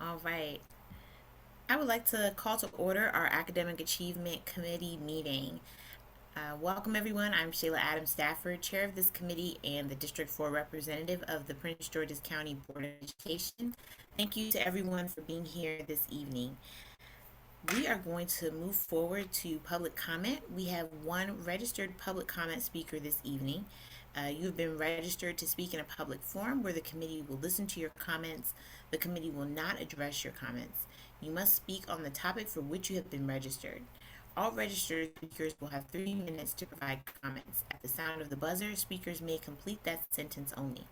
All right. I would like to call to order our Academic Achievement Committee meeting. Welcome, everyone. I'm Shayla Adams Stafford, Chair of this committee and the District 4 representative of the Prince George's County Board of Education. Thank you to everyone for being here this evening. We are going to move forward to public comment. We have one registered public comment speaker this evening. You've been registered to speak in a public forum where the committee will listen to your comments. The committee will not address your comments. You must speak on the topic for which you have been registered. All registered speakers will have 3 minutes to provide comments. At the sound of the buzzer, speakers may complete that sentence only.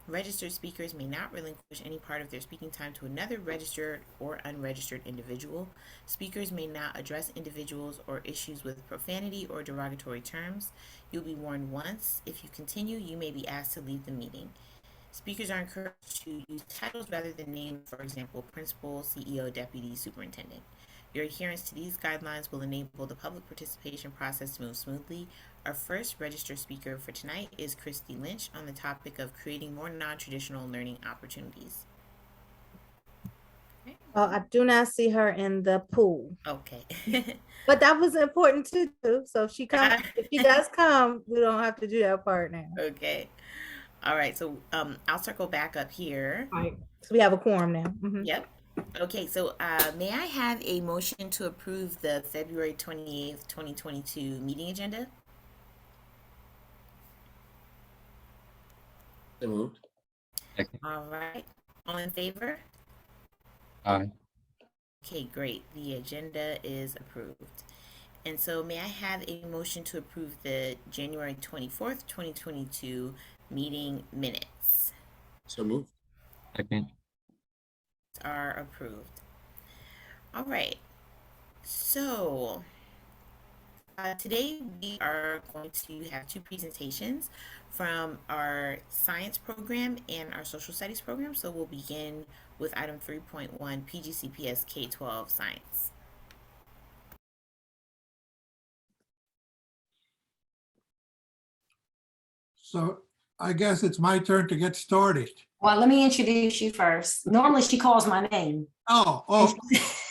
Registered speakers may not relinquish any part of their speaking time to another registered or unregistered individual. Speakers may not address individuals or issues with profanity or derogatory terms. You'll be warned once. If you continue, you may be asked to leave the meeting. Speakers are encouraged to use titles rather than names, for example, principal, CEO, deputy, superintendent. Your adherence to these guidelines will enable the public participation process to move smoothly. Our first registered speaker for tonight is Christy Lynch on the topic of creating more non-traditional learning opportunities. Well, I do not see her in the pool, Okay. but that was important to do. So if she does come, we don't have to do that part now. Okay. All right. So I'll circle back up here. All right. So we have a quorum now. Yep. Okay, so may I have a motion to approve the February 28th, 2022 meeting agenda? So moved. All right. All in favor? Aye. Okay, great. The agenda is approved. And so may I have a motion to approve the January 24th, 2022 meeting minutes? So moved. Second. Are approved. All right. So today we are going to have 2 presentations from our science program and our social studies program. So we'll begin with item 3.1, PGCPS K12 Science. So I guess it's my turn to get started. Well, let me introduce you first. Normally she calls my name. Oh.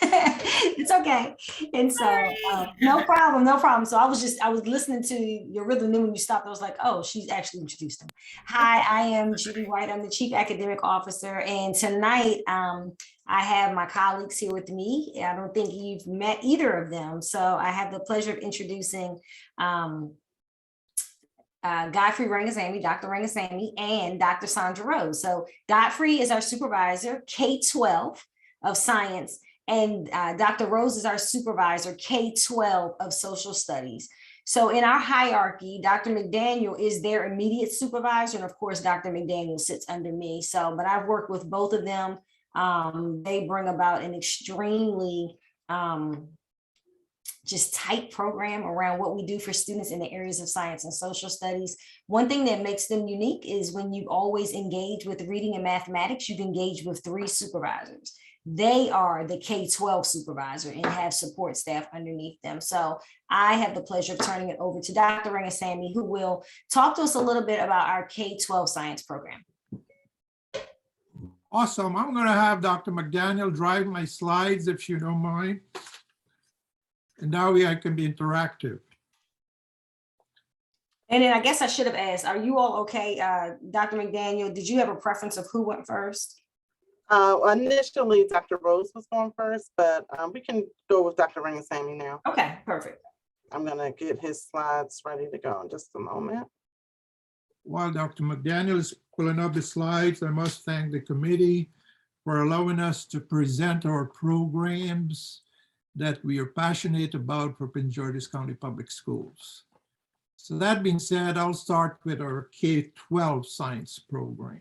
It's okay. And so no problem. So I was listening to your rhythm, then when you stopped, I was like, oh, she's actually introduced him. Hi, I am Judy White. I'm the Chief Academic Officer. And tonight I have my colleagues here with me. I don't think you've met either of them. So I have the pleasure of introducing Godfrey Rangasamy, Dr. Rangasamy, and Dr. Sandra Rose. So Godfrey is our supervisor, K12 of Science, and Dr. Rose is our supervisor, K12 of Social Studies. So in our hierarchy, Dr. McDaniel is their immediate supervisor, and of course, Dr. McDaniel sits under me. So, but I've worked with both of them. They bring about an extremely just tight program around what we do for students in the areas of science and social studies. One thing that makes them unique is when you always engage with reading and mathematics, you've engaged with 3 supervisors. They are the K12 supervisor and have support staff underneath them. So I have the pleasure of turning it over to Dr. Rangasamy, who will talk to us a little bit about our K12 science program. Awesome. I'm going to have Dr. McDaniel drive my slides, if you don't mind. And that way I can be interactive. And then I guess I should have asked, are you all okay? Dr. McDaniel, did you have a preference of who went first? Initially, Dr. Rose was going first, but we can go with Dr. Rangasamy now. Okay, perfect. I'm going to get his slides ready to go in just a moment. While Dr. McDaniel is pulling up the slides, I must thank the committee for allowing us to present our programs that we are passionate about for Prince George's County Public Schools. So that being said, I'll start with our K12 science program.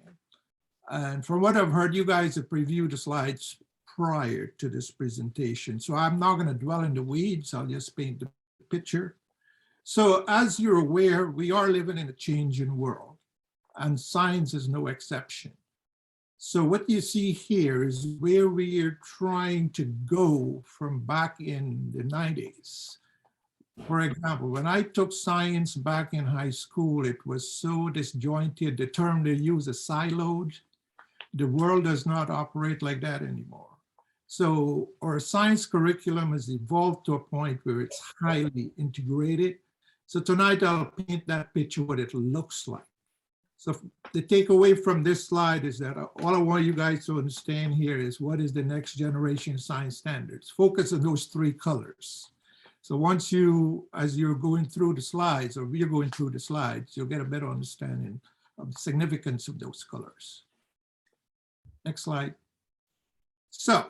And from what I've heard, you guys have previewed the slides prior to this presentation. So I'm not going to dwell in the weeds. I'll just paint the picture. So as you're aware, we are living in a changing world, and science is no exception. So what you see here is where we are trying to go from back in the 90s. For example, when I took science back in high school, it was so disjointed. The term they use is siloed. The world does not operate like that anymore. So our science curriculum has evolved to a point where it's highly integrated. So tonight I'll paint that picture, what it looks like. So the takeaway from this slide is that all I want you guys to understand here is what is the next generation science standards. Focus on those three colors. So once you, as you're going through the slides, or we're going through the slides, you'll get a better understanding of the significance of those colors. Next slide. So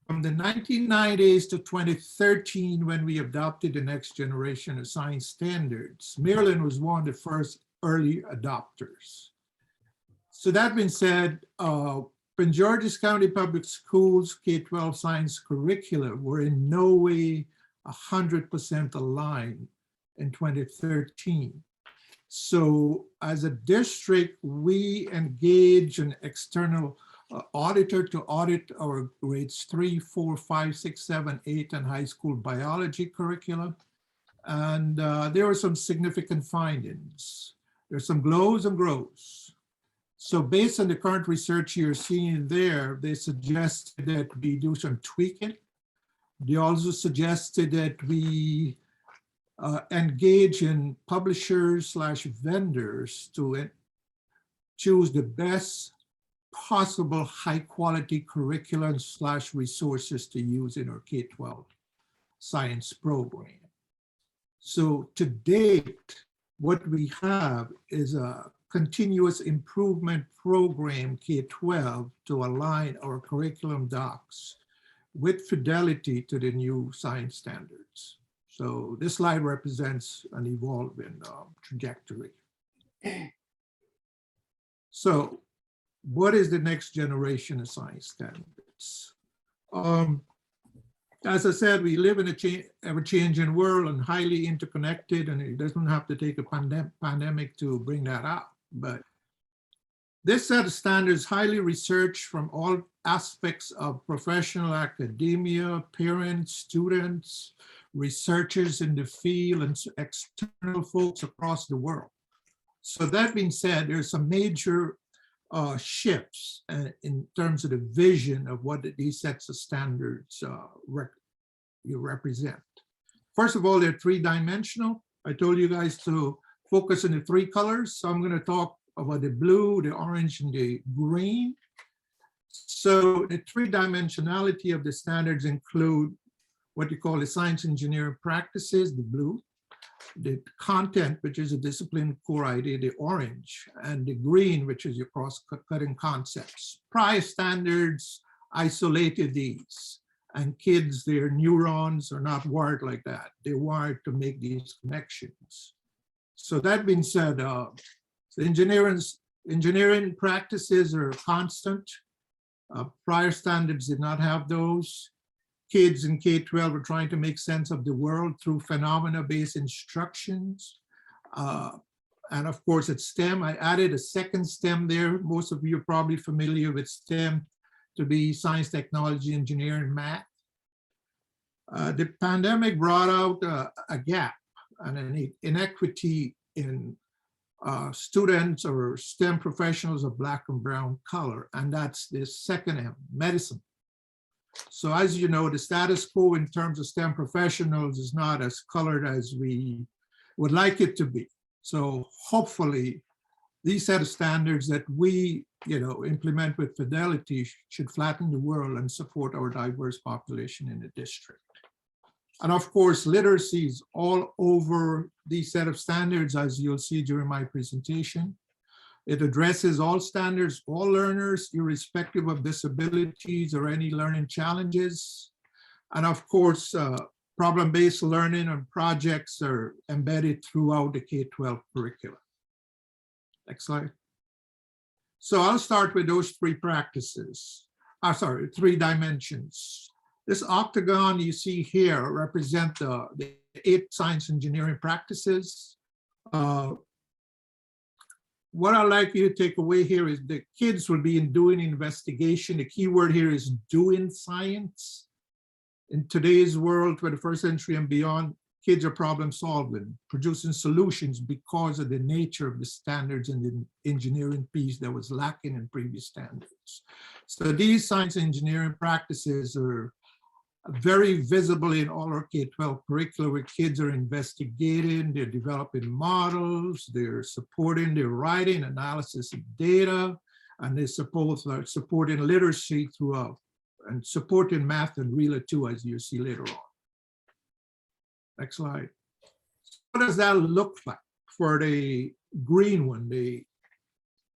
from the 1990s to 2013, when we adopted the next generation of science standards, Maryland was one of the first early adopters. So that being said, Prince George's County Public Schools K12 science curricula were in no way 100% aligned in 2013. So as a district, we engage an external auditor to audit our grades 3, 4, 5, 6, 7, 8, and high school biology curricula. And there were some significant findings. There's some glows and grows. So based on the current research you're seeing there, they suggested that we do some tweaking. They also suggested that we engage in publishers/vendors to choose the best possible high quality curriculum/resources to use in our K12 science program. So to date, what we have is a continuous improvement program K12 to align our curriculum docs with fidelity to the new science standards. So this slide represents an evolving trajectory. So what is the next generation of science standards? As I said, we live in a ever-changing world and highly interconnected, and it doesn't have to take a pandemic to bring that out. But this set of standards highly researched from all aspects of professional academia, parents, students, researchers in the field, and external folks across the world. So that being said, there's some major shifts in terms of the vision of what these sets of standards represent. First of all, they're three-dimensional. I told you guys to focus on the three colors. So I'm going to talk about the blue, the orange, and the green. So the three-dimensionality of the standards include what you call the science engineering practices, the blue, the content, which is a discipline core idea, the orange, and the green, which is your cross-cutting concepts. Prior standards isolated these, and kids, their neurons are not wired like that. They're wired to make these connections. So that being said, engineering practices are constant. Prior standards did not have those. Kids in K12 are trying to make sense of the world through phenomena-based instructions. And of course, it's STEM. I added a second STEM there. Most of you are probably familiar with STEM to be science, technology, engineering, math. The pandemic brought out a gap and an inequity in students or STEM professionals of Black and brown color. And that's the second M, medicine. So as you know, the status quo in terms of STEM professionals is not as colored as we would like it to be. So hopefully these set of standards that we implement with fidelity should flatten the world and support our diverse population in the district. And of course, literacy is all over these set of standards, as you'll see during my presentation. It addresses all standards, all learners, irrespective of disabilities or any learning challenges. And of course, problem-based learning and projects are embedded throughout the K12 curriculum. Next slide. So I'll start with those three practices. Three dimensions. This octagon you see here represent the 8 science engineering practices. What I'd like you to take away here is the kids will be doing investigation. The key word here is doing science. In today's world, 21st century and beyond, kids are problem solving, producing solutions because of the nature of the standards and the engineering piece that was lacking in previous standards. So these science and engineering practices are very visible in all our K-12 curricula, where kids are investigating, they're developing models, they're supporting their writing, analysis of data, and they're supporting literacy throughout, and supporting math and RELA too, as you see later on. Next slide. What does that look like for the green one?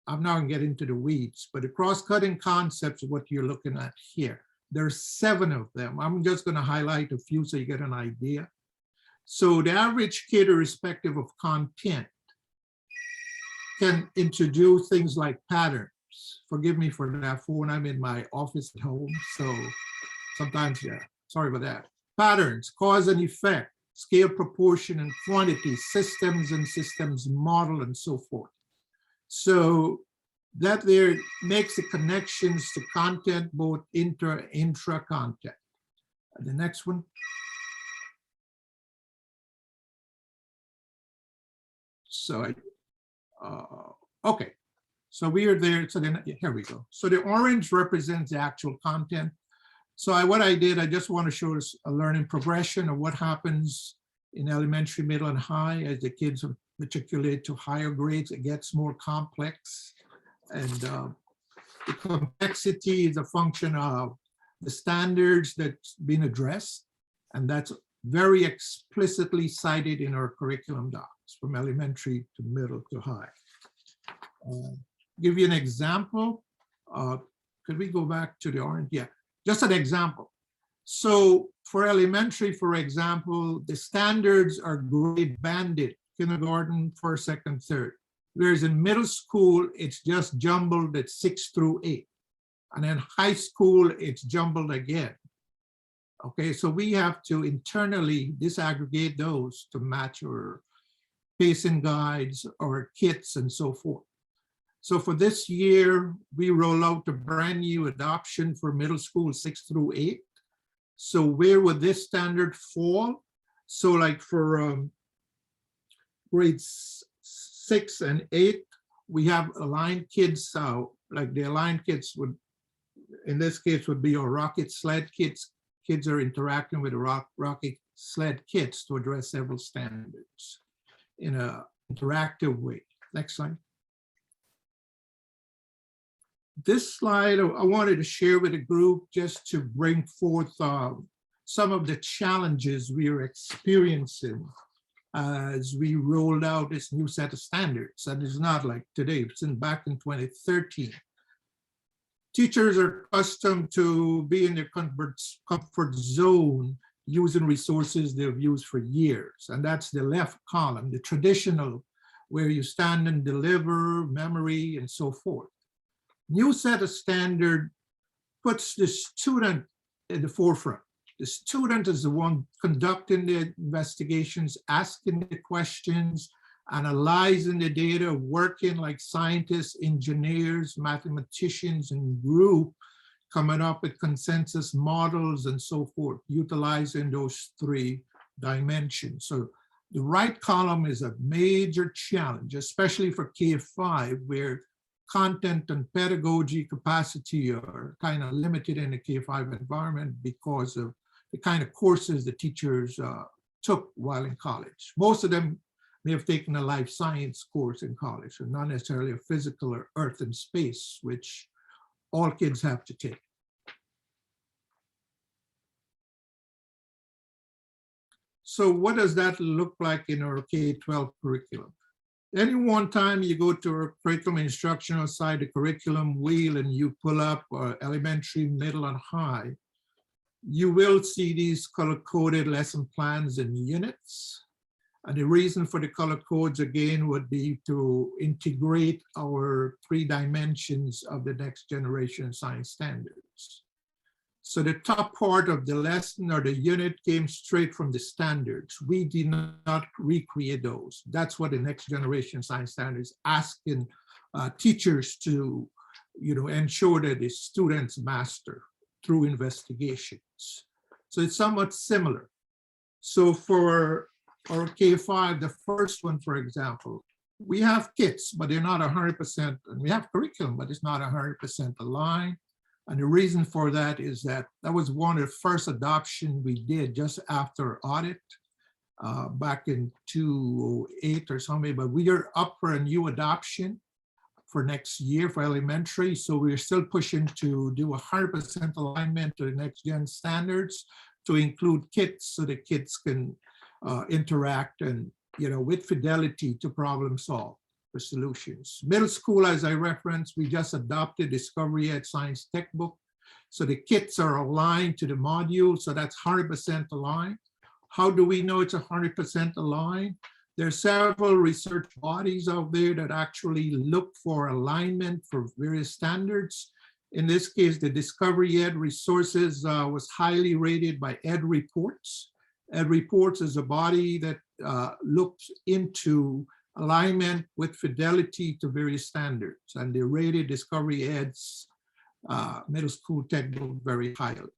I'm not gonna get into the weeds, but the cross-cutting concepts is what you're looking at here. There's 7 of them. I'm just gonna highlight a few so you get an idea. So the average kid, irrespective of content, can introduce things like patterns. Forgive me for that phone. I'm in my office at home, so sometimes, yeah, sorry about that. Patterns, cause and effect, scale, proportion, and quantity, systems and systems model, and so forth. So that there makes the connections to content, both intra content. The next one. So okay, so we are there. So then here we go. So the orange represents the actual content. So what I did, I just want to show us a learning progression of what happens in elementary, middle, and high as the kids matriculate to higher grades. It gets more complex, and the complexity is a function of the standards that's been addressed, and that's very explicitly cited in our curriculum docs from elementary to middle to high. Give you an example. Could we go back to the orange? Yeah, just an example. So for elementary, for example, the standards are grade banded, kindergarten, first, second, third. Whereas in middle school, it's just jumbled at 6 through 8. And then high school, it's jumbled again. Okay, so we have to internally disaggregate those to match our pacing guides or kits and so forth. So for this year, we roll out a brand new adoption for middle school 6 through 8. So where would this standard fall? So like for grades 6 and 8, we have aligned kids. Like the aligned kids would, in this case, would be our rocket sled kids. Kids are interacting with the rocket sled kits to address several standards in an interactive way. Next slide. This slide I wanted to share with the group just to bring forth some of the challenges we are experiencing as we rolled out this new set of standards. And it's not like today, it's back in 2013. Teachers are accustomed to be in their comfort zone using resources they've used for years. And that's the left column, the traditional, where you stand and deliver, memory, and so forth. New set of standard puts the student in the forefront. The student is the one conducting the investigations, asking the questions, analyzing the data, working like scientists, engineers, mathematicians, and group, coming up with consensus models and so forth, utilizing those 3 dimensions. So the right column is a major challenge, especially for K5, where content and pedagogy capacity are kind of limited in the K5 environment because of the kind of courses the teachers took while in college. Most of them may have taken a life science course in college, and not necessarily a physical or earth and space, which all kids have to take. So what does that look like in our K-12 curriculum? Any one time you go to a curriculum instructional side, the curriculum wheel, and you pull up elementary, middle, and high, you will see these color-coded lesson plans and units. And the reason for the color codes, again, would be to integrate our 3 dimensions of the next generation science standards. So the top part of the lesson or the unit came straight from the standards. We did not recreate those. That's what the next generation science standards asking teachers to, ensure that the students master through investigations. So it's somewhat similar. So for or K5, the first one, for example, we have kits, but they're not 100%, and we have curriculum, but it's not 100% aligned. And the reason for that is that was one of the first adoption we did just after audit back in 2008 or something, but we are up for a new adoption for next year for elementary. So we're still pushing to do 100% alignment to the next gen standards to include kits so the kids can interact and, with fidelity to problem solve for solutions. Middle school, as I referenced, we just adopted Discovery Ed Science Textbook. So the kits are aligned to the module. So that's 100% aligned. How do we know it's 100% aligned? There are several research bodies out there that actually look for alignment for various standards. In this case, the Discovery Ed resources was highly rated by Ed Reports. Ed Reports is a body that looks into alignment with fidelity to various standards, and they rated Discovery Ed's middle school textbook very highly.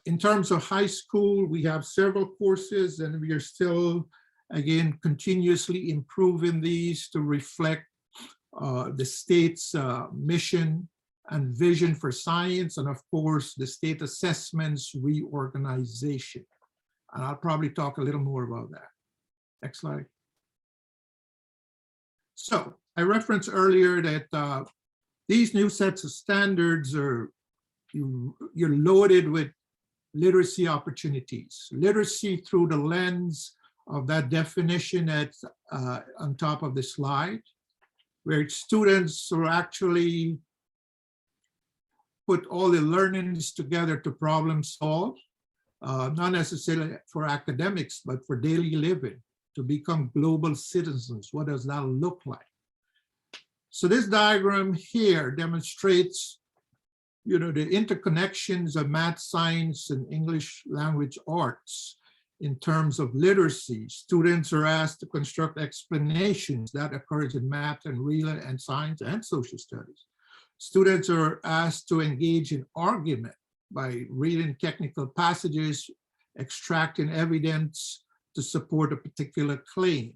In terms of high school, we have several courses, and we are still, again, continuously improving these to reflect the state's mission and vision for science, and of course, the state assessments reorganization. And I'll probably talk a little more about that. Next slide. So I referenced earlier that these new sets of standards are, you're loaded with literacy opportunities. Literacy through the lens of that definition that's on top of the slide, where students are actually put all the learnings together to problem solve, not necessarily for academics, but for daily living, to become global citizens. What does that look like? So this diagram here demonstrates, the interconnections of math, science, and English language arts in terms of literacy. Students are asked to construct explanations that occurs in math and real and science and social studies. Students are asked to engage in argument by reading technical passages, extracting evidence to support a particular claim.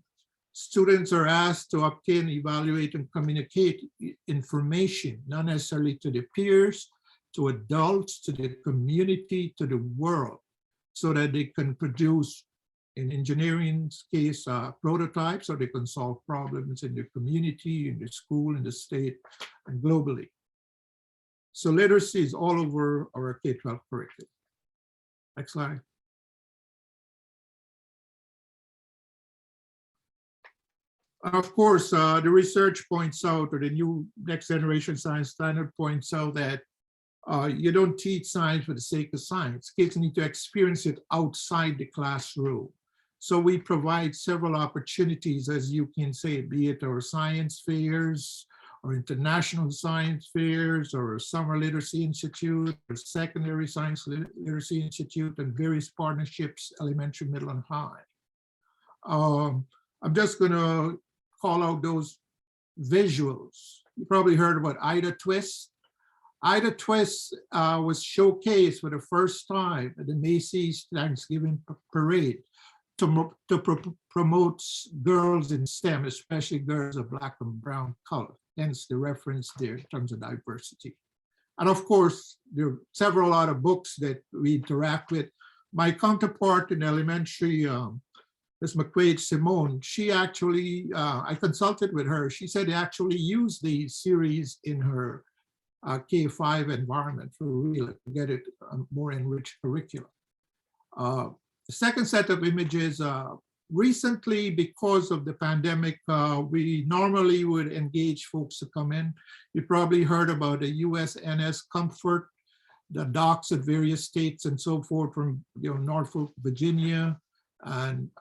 Students are asked to obtain, evaluate, and communicate information, not necessarily to their peers, to adults, to the community, to the world, so that they can produce, in engineering's case, prototypes, or they can solve problems in their community, in the school, in the state, and globally. So literacy is all over our K-12 curriculum. Next slide. Of course, the research points out, or the new next generation science standard points out that you don't teach science for the sake of science. Kids need to experience it outside the classroom. So we provide several opportunities, as you can say, be it our science fairs, or international science fairs, or Summer Literacy Institute, or Secondary Science Literacy Institute, and various partnerships, elementary, middle, and high. I'm just gonna call out those visuals. You probably heard about Ida Twist. Ida Twist was showcased for the first time at the Macy's Thanksgiving Parade to promote girls in STEM, especially girls of Black and brown color. Hence the reference there in terms of diversity. And of course, there are several other books that we interact with. My counterpart in elementary, Ms. McQuaid Simone, she actually, I consulted with her. She said they actually use these series in her K-5 environment for real, to get it more enriched curriculum. The second set of images, recently, because of the pandemic, we normally would engage folks to come in. You probably heard about the USNS Comfort, the docks at various states and so forth from Norfolk, Virginia, and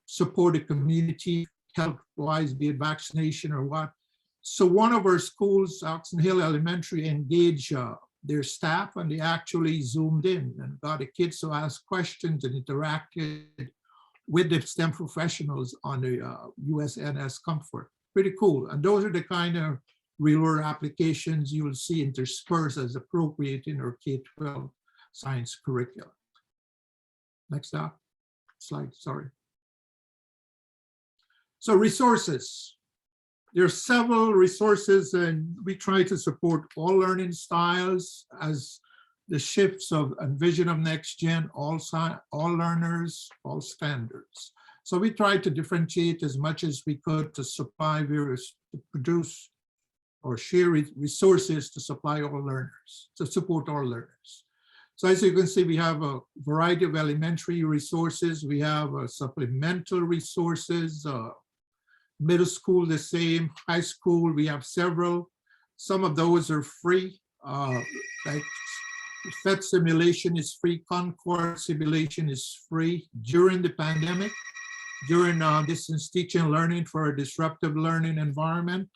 support the community health-wise, be it vaccination or what. So one of our schools, Oxon Hill Elementary, engaged their staff, and they actually zoomed in and got the kids to ask questions and interacted with the STEM professionals on the USNS Comfort. Pretty cool. And those are the kind of real-world applications you will see interspersed as appropriate in our K-12 science curriculum. Next up. slide, sorry. So resources. There are several resources, and we try to support all learning styles as the shifts of and vision of next gen, all learners, all standards. So we tried to differentiate as much as we could to supply various, to produce or share resources to supply all learners, to support all learners. So as you can see, we have a variety of elementary resources. We have supplemental resources, middle school the same, high school, we have several. Some of those are free, like PhET simulation is free, Concord simulation is free during the pandemic, during distance teaching and learning for a disruptive learning environment.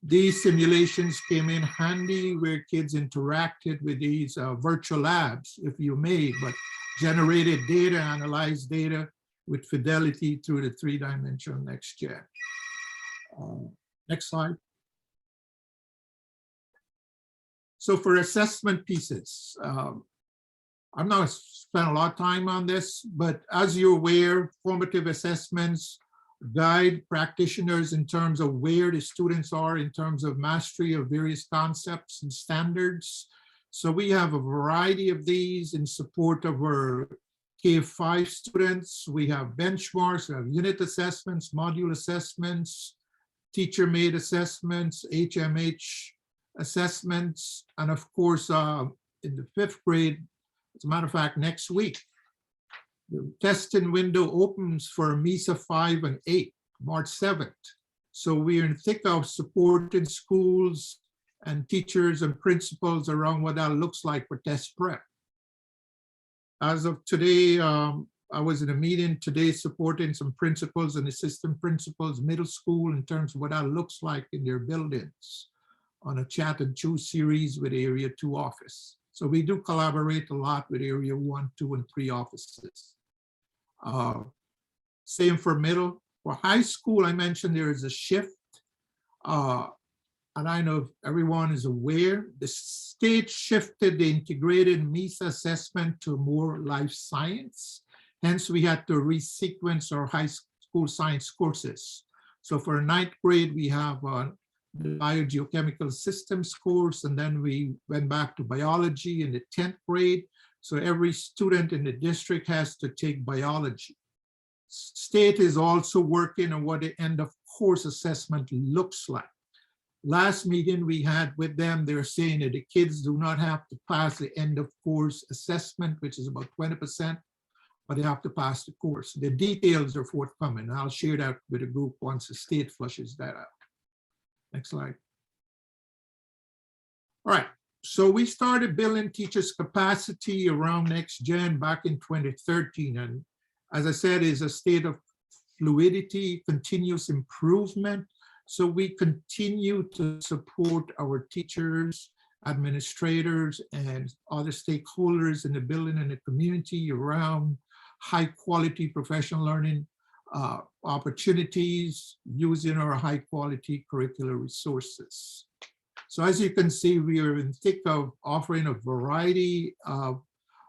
These simulations came in handy where kids interacted with these virtual labs, if you may, but generated data, analyzed data with fidelity through the three-dimensional next gen. Next slide. So for assessment pieces, I'm not spend a lot of time on this, but as you're aware, formative assessments guide practitioners in terms of where the students are in terms of mastery of various concepts and standards. So we have a variety of these in support of our K5 students. We have benchmarks, we have unit assessments, module assessments, teacher-made assessments, HMH assessments, and of course, in the 5th grade, as a matter of fact, next week, the testing window opens for MESA 5 and 8, March 7th. So we are in the thick of supporting schools and teachers and principals around what that looks like for test prep. As of today, I was in a meeting today supporting some principals and assistant principals, middle school, in terms of what that looks like in their buildings on a chat and choose series with Area 2 office. So we do collaborate a lot with Area 1, 2, and 3 offices. Same for middle. For high school, I mentioned there is a shift. And I know everyone is aware, the state shifted the integrated MESA assessment to more life science. Hence, we had to resequence our high school science courses. So for 9th grade, we have the biogeochemical systems course, and then we went back to biology in the 10th grade. So every student in the district has to take biology. State is also working on what the end of course assessment looks like. Last meeting we had with them, they're saying that the kids do not have to pass the end of course assessment, which is about 20%, but they have to pass the course. The details are forthcoming. I'll share that with the group once the state flushes that out. Next slide. All right, so we started building teachers' capacity around next gen back in 2013. And as I said, is a state of fluidity, continuous improvement. So we continue to support our teachers, administrators, and other stakeholders in the building and the community around high quality professional learning opportunities using our high quality curricular resources. So as you can see, we are in the thick of offering a variety of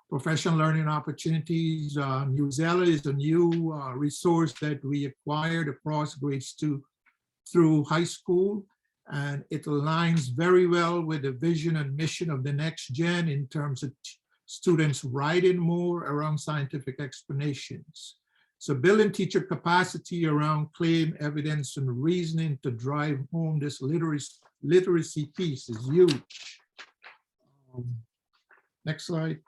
professional learning opportunities. Newsella is a new resource that we acquired across grades 2 through high school, and it aligns very well with the vision and mission of the next gen in terms of students writing more around scientific explanations. So building teacher capacity around claim, evidence, and reasoning to drive home this literacy piece is huge. Next slide.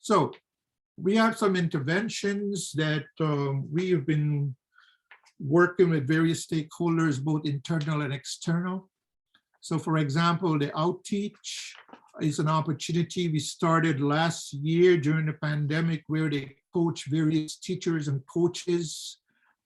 So we have some interventions that we have been working with various stakeholders, both internal and external. So for example, the Outteach is an opportunity we started last year during the pandemic where they coach various teachers and coaches.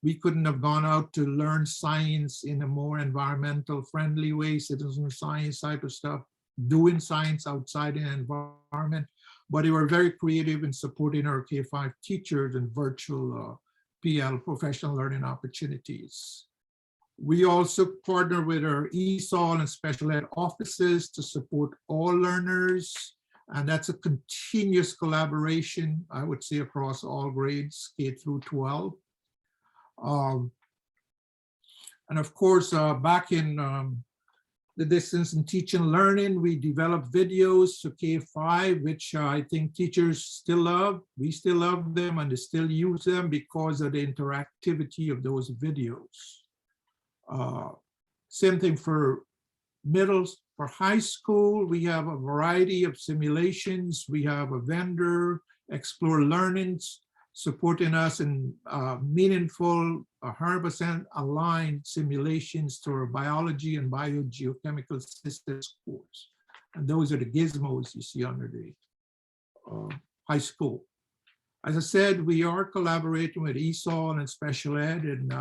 We couldn't have gone out to learn science in a more environmental friendly way, citizen science type of stuff, doing science outside the environment. But they were very creative in supporting our K5 teachers and virtual PL professional learning opportunities. We also partner with our ESOL and special ed offices to support all learners. And that's a continuous collaboration, I would say, across all grades, K through 12. And of course, back in the distance and teaching and learning, we developed videos to K5, which I think teachers still love. We still love them and they still use them because of the interactivity of those videos. Same thing for middles. For high school, we have a variety of simulations. We have a vendor, Explore Learnings, supporting us in meaningful, 100% aligned simulations to our biology and biogeochemical systems course. And those are the gizmos you see under the high school. As I said, we are collaborating with ESOL and special ed, and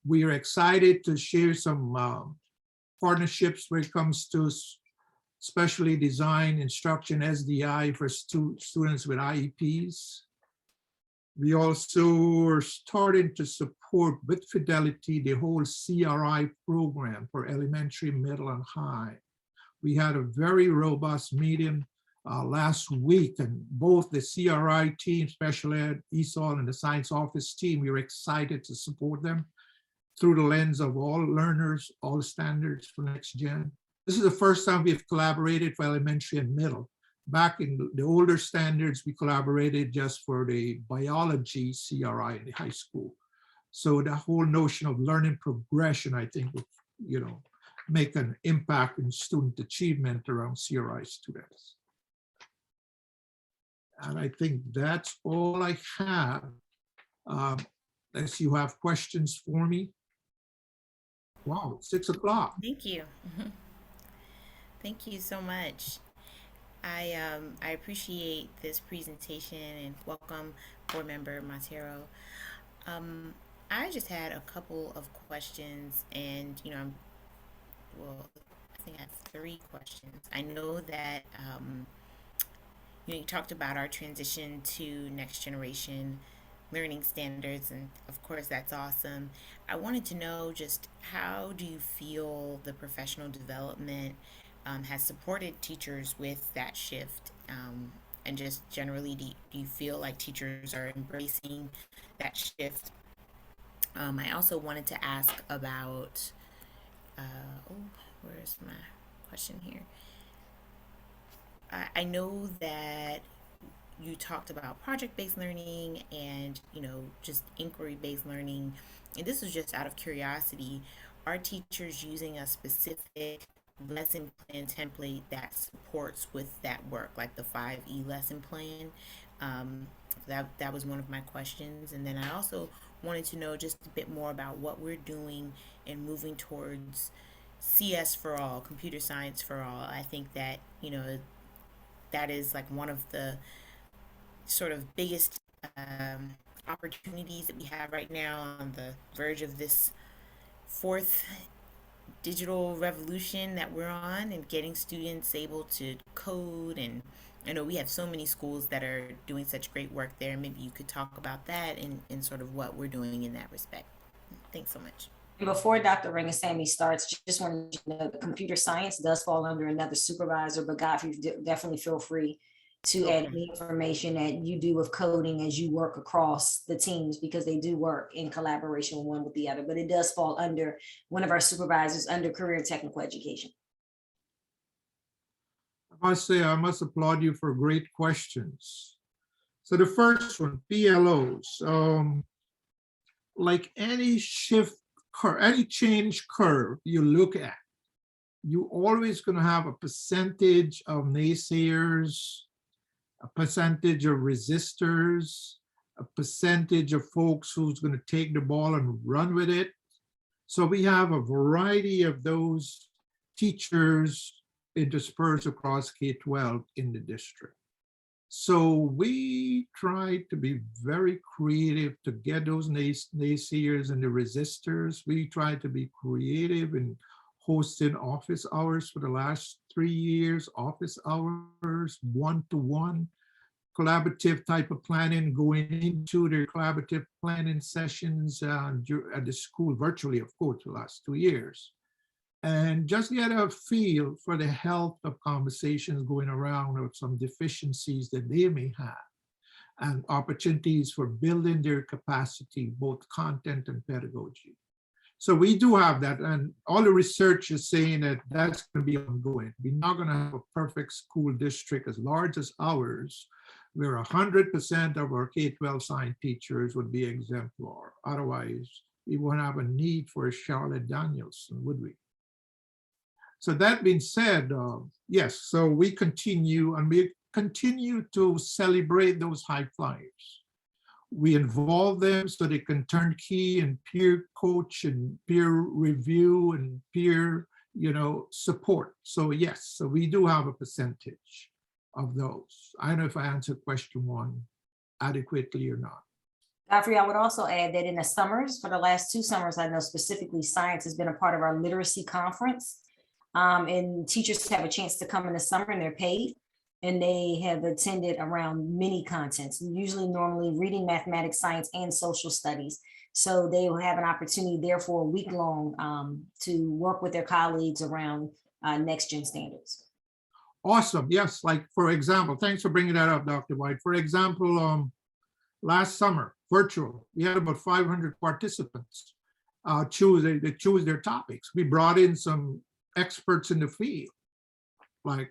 we are excited to share some partnerships when it comes to specially designed instruction SDI for students with IEPs. We also are starting to support with fidelity the whole CRI program for elementary, middle, and high. We had a very robust meeting last week, and both the CRI team, special ed, ESOL, and the science office team, we were excited to support them through the lens of all learners, all standards for next gen. This is the first time we've collaborated for elementary and middle. Back in the older standards, we collaborated just for the biology CRI in the high school. So the whole notion of learning progression, I think, would, make an impact in student achievement around CRI students. And I think that's all I have. Unless you have questions for me. Wow, 6 o'clock. Thank you. Thank you so much. I appreciate this presentation and welcome board member Montero. I just had a couple of questions, and I think I have 3 questions. I know that you talked about our transition to next generation learning standards, and of course that's awesome. I wanted to know just how do you feel the professional development has supported teachers with that shift, and just generally do you feel like teachers are embracing that shift? I also wanted to ask about where's my question here? I know that you talked about project-based learning and just inquiry-based learning, and this was just out of curiosity. Are teachers using a specific lesson plan template that supports with that work, like the 5E lesson plan? That was one of my questions. And then I also wanted to know just a bit more about what we're doing in moving towards CS for all, computer science for all. I think that that is like one of the sort of biggest opportunities that we have right now on the verge of this 4th digital revolution that we're on, and getting students able to code. And I know we have so many schools that are doing such great work there. Maybe you could talk about that and sort of what we're doing in that respect. Thanks so much. Before Dr. Rangasamy starts, just wanted to know that computer science does fall under another supervisor, but Godfrey, definitely feel free to add any information that you do with coding as you work across the teams, because they do work in collaboration one with the other, but it does fall under one of our supervisors under career and technical education. I must say, I must applaud you for great questions. So the first one, PLOs, like any shift, any change curve you look at, you always going to have a percentage of naysayers, a percentage of resistors, a percentage of folks who's going to take the ball and run with it. So we have a variety of those teachers interspersed across K12 in the district. So we try to be very creative to get those naysayers and the resistors. We try to be creative in hosting office hours for the last 3 years, office hours, one-to-one collaborative type of planning, going into their collaborative planning sessions at the school virtually, of course, the last 2 years. And just get a feel for the health of conversations going around or some deficiencies that they may have and opportunities for building their capacity, both content and pedagogy. So we do have that, and all the research is saying that that's going to be ongoing. We're not going to have a perfect school district as large as ours, where 100% of our K12 science teachers would be exemplar. Otherwise, we won't have a need for a Charlotte Danielson, would we? So that being said, yes, so we continue to celebrate those high flyers. We involve them so they can turn key and peer coach and peer review and peer, support. So yes, so we do have a percentage of those. I don't know if I answered question 1 adequately or not. Godfrey, I would also add that in the summers, for the last 2 summers, I know specifically science has been a part of our literacy conference. And teachers have a chance to come in the summer and they're paid. And they have attended around many contents, usually normally reading, mathematics, science, and social studies. So they will have an opportunity there for a week long to work with their colleagues around next gen standards. Awesome. Yes. Like, for example, thanks for bringing that up, Dr. White. For example, last summer, virtual, we had about 500 participants choose their topics. We brought in some experts in the field, like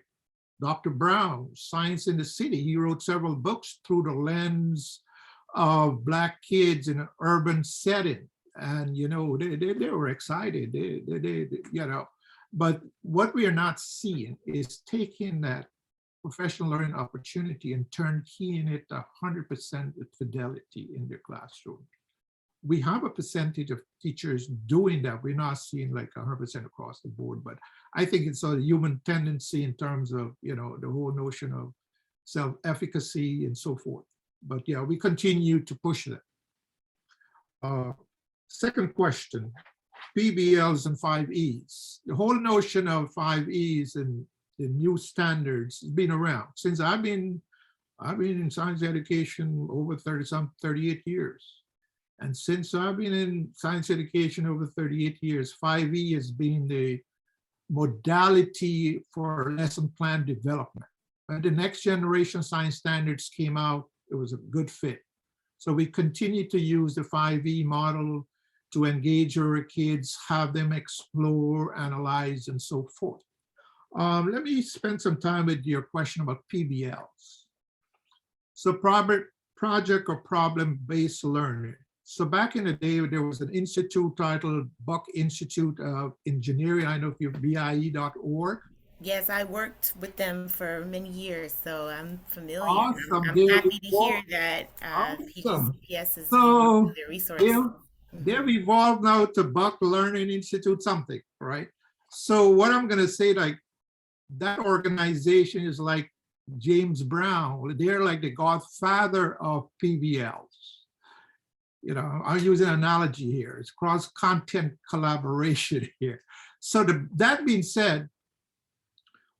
Dr. Brown, Science in the City. He wrote several books through the lens of Black kids in an urban setting. And, they were excited, but what we are not seeing is taking that professional learning opportunity and turn keying it 100% with fidelity in their classroom. We have a percentage of teachers doing that. We're not seeing like 100% across the board, but I think it's a human tendency in terms of, the whole notion of self-efficacy and so forth. But yeah, we continue to push that. Second question, PBLs and 5Es. The whole notion of 5Es and the new standards has been around since I've been in science education over 38 years. And since I've been in science education over 38 years, 5E has been the modality for lesson plan development. When the next generation science standards came out, it was a good fit. So we continue to use the 5E model to engage our kids, have them explore, analyze, and so forth. Let me spend some time with your question about PBLs. So project or problem-based learning. So back in the day, there was an institute titled Buck Institute of Engineering. I know if you're BIE.org. Yes, I worked with them for many years, so I'm familiar. Awesome. I'm happy to hear that PGCPS is so their resources. They've evolved now to Buck Learning Institute something, right? So what I'm going to say, like, that organization is like James Brown. They're like the godfather of PBLs. I'll use an analogy here. It's cross-content collaboration here. So that being said,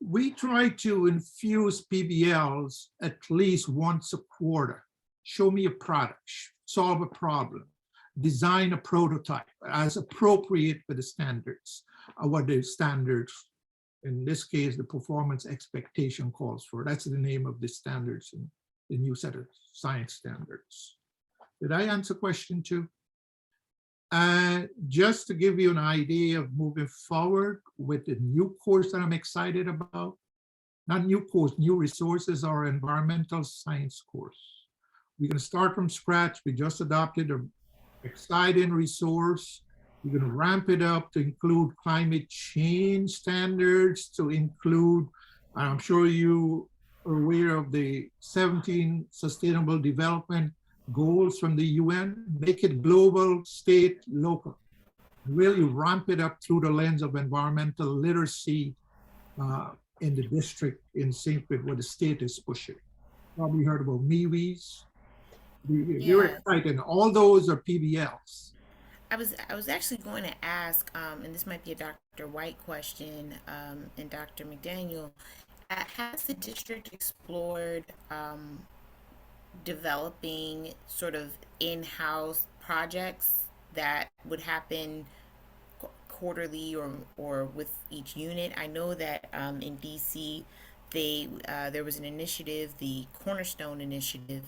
we try to infuse PBLs at least once a quarter. Show me a product, solve a problem, design a prototype as appropriate for the standards, what the standards, in this case, the performance expectation calls for. That's the name of the standards in the new set of science standards. Did I answer question 2? Just to give you an idea of moving forward with the new course that I'm excited about, not new course, new resources, our environmental science course. We're going to start from scratch. We just adopted an exciting resource. We're going to ramp it up to include climate change standards, to include, I'm sure you are aware of the 17 Sustainable Development Goals from the UN, make it global, state, local. Really ramp it up through the lens of environmental literacy in the district in sync with what the state is pushing. Probably heard about MeWes. You're excited. All those are PBLs. I was actually going to ask, and this might be a Dr. White question, and Dr. McDaniel, has the district explored developing sort of in-house projects that would happen quarterly or with each unit. I know that in DC, there was an initiative, the Cornerstone Initiative,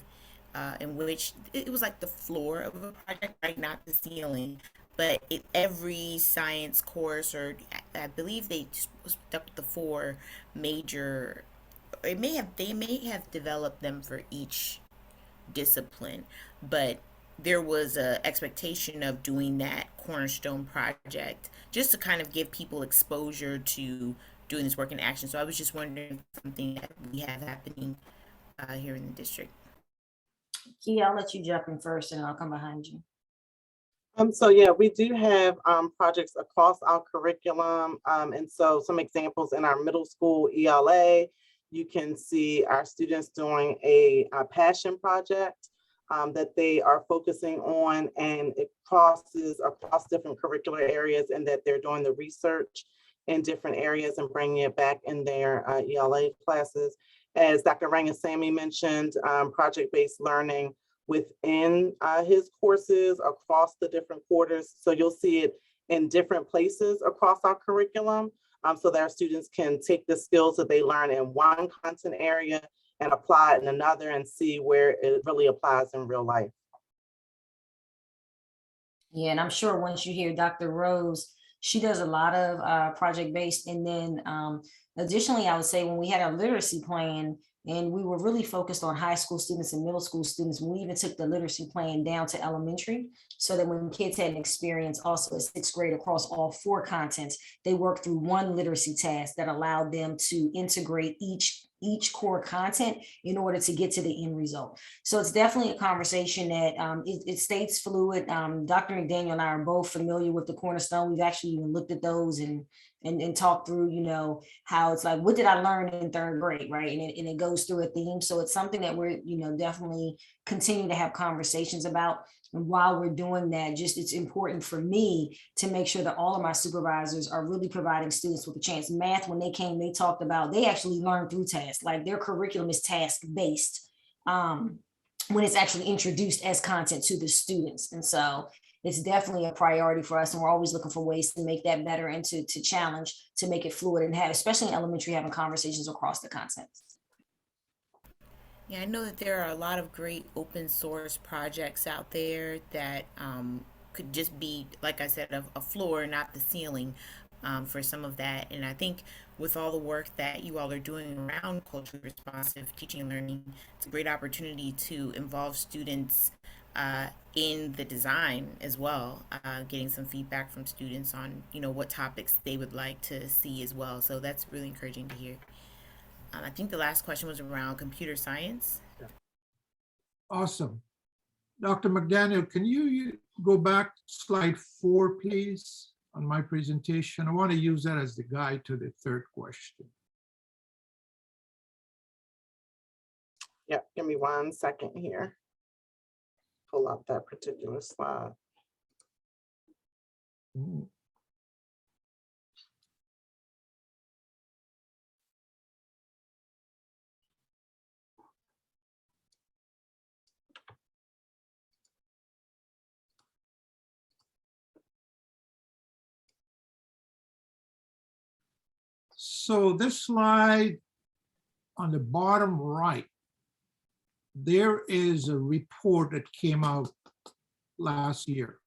in which it was like the floor of a project, right, not the ceiling. But every science course, or I believe they stuck with the four major. They may have developed them for each discipline, but there was a expectation of doing that cornerstone project just to kind of give people exposure to doing this work in action. So I was just wondering if something that we have happening here in the district. Kia, I'll let you jump in first and I'll come behind you. So yeah, we do have projects across our curriculum. And so some examples in our middle school ELA, you can see our students doing a passion project that they are focusing on, and it crosses across different curricular areas, and that they're doing the research in different areas and bringing it back in their ELA classes. As Dr. Rangasamy mentioned, project-based learning within his courses across the different quarters. So you'll see it in different places across our curriculum, so that our students can take the skills that they learn in one content area and apply it in another and see where it really applies in real life. Yeah, and I'm sure once you hear Dr. Rose, she does a lot of project-based. And then additionally, I would say when we had our literacy plan, and we were really focused on high school students and middle school students, we even took the literacy plan down to elementary, so that when kids had an experience also at sixth grade across all four contents, they worked through one literacy task that allowed them to integrate each core content in order to get to the end result. So it's definitely a conversation that it stays fluid. Dr. McDaniel and I are both familiar with the Cornerstone. We've actually even looked at those and talk through, you know, how it's like, what did I learn in third grade, right? And it goes through a theme. So it's something that we're, you know, definitely continue to have conversations about. And while we're doing that, just it's important for me to make sure that all of my supervisors are really providing students with a chance. Math, when they came, they talked about, they actually learn through tasks, like their curriculum is task-based when it's actually introduced as content to the students. And so it's definitely a priority for us, and we're always looking for ways to make that better and to challenge, to make it fluid, and have, especially in elementary, having conversations across the concepts. Yeah, I know that there are a lot of great open source projects out there that could just be, like I said, a floor, not the ceiling, for some of that. And I think with all the work that you all are doing around culturally responsive teaching and learning, it's a great opportunity to involve students in the design as well, getting some feedback from students on, you know, what topics they would like to see as well. So that's really encouraging to hear. I think the last question was around computer science. Awesome. Dr. McDaniel, can you go back to slide 4, please, on my presentation? I want to use that as the guide to the third question. Yeah, give me 1 second here. Pull up that particular slide. So this slide on the bottom right, there is a report that came out last year.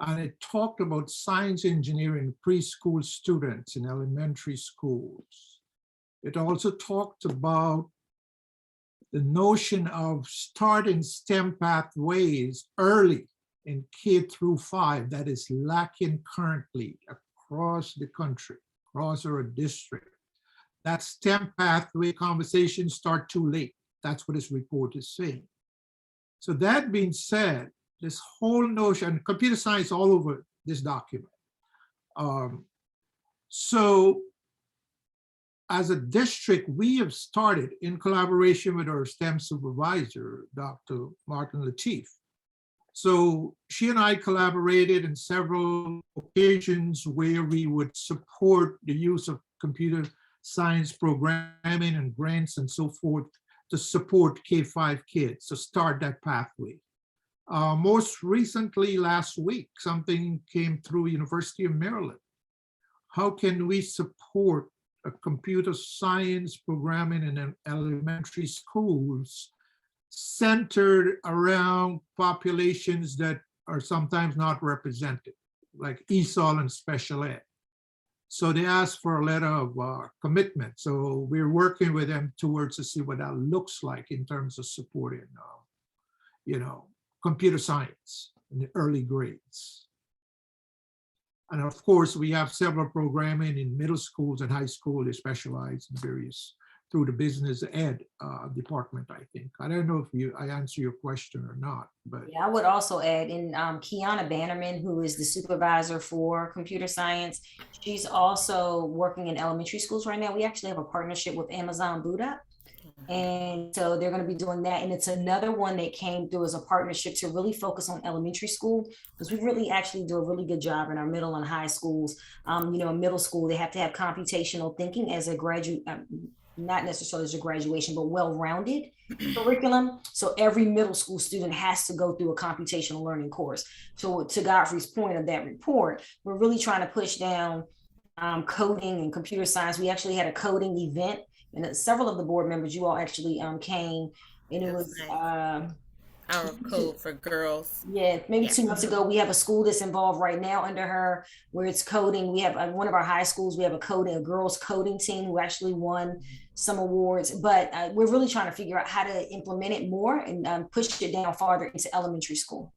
And it talked about science engineering preschool students in elementary schools. It also talked about the notion of starting STEM pathways early in K-5 that is lacking currently across the country, across our district. That STEM pathway conversations start too late. That's what this report is saying. So that being said, this whole notion, computer science all over this document. So as a district, we have started in collaboration with our STEM supervisor, Dr. Martin Latif. So she and I collaborated in several occasions where we would support the use of computer science programming and grants and so forth to support K-5 kids, to start that pathway. Most recently, last week, something came through University of Maryland. How can we support a computer science programming in elementary schools centered around populations that are sometimes not represented, like ESOL and special ed? So they asked for a letter of commitment. So we're working with them towards to see what that looks like in terms of supporting, computer science in the early grades. And of course, we have several programming in middle schools and high school. They specialize in various through the business ed department, I think. I don't know if I answer your question or not, but. Yeah, I would also add in Kiana Bannerman, who is the supervisor for computer science. She's also working in elementary schools right now. We actually have a partnership with Amazon Buddha. And so they're going to be doing that. And it's another one that came through as a partnership to really focus on elementary school, because we really actually do a really good job in our middle and high schools. In middle school, they have to have computational thinking as a graduate, not necessarily as a graduation, but well-rounded curriculum. So every middle school student has to go through a computational learning course. So to Godfrey's point of that report, we're really trying to push down coding and computer science. We actually had a coding event, and several of the board members, you all actually came, and it was nice. Our code for girls. Yeah, maybe 2 months ago. We have a school that's involved right now under her, where it's coding. We have one of our high schools, we have a girls coding team who actually won some awards, but we're really trying to figure out how to implement it more and push it down farther into elementary school.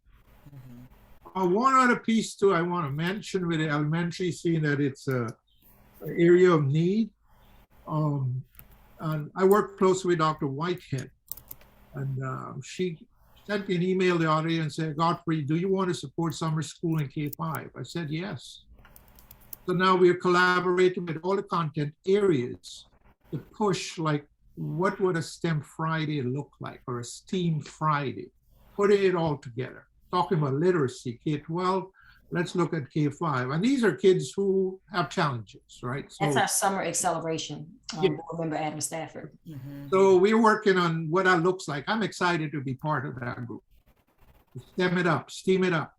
One other piece too I want to mention with the elementary, seeing that it's an area of need. And I work closely with Dr. Whitehead, and she sent me an email the other day and said, Godfrey, do you want to support summer school in K-5? I said, yes. So now we are collaborating with all the content areas to push, like, what would a STEM Friday look like, or a STEAM Friday, putting it all together, talking about literacy, K-12, let's look at K-5. And these are kids who have challenges, right? So that's our summer acceleration, board member Adam Stafford. So we're working on what that looks like. I'm excited to be part of that group. STEM it up, STEAM it up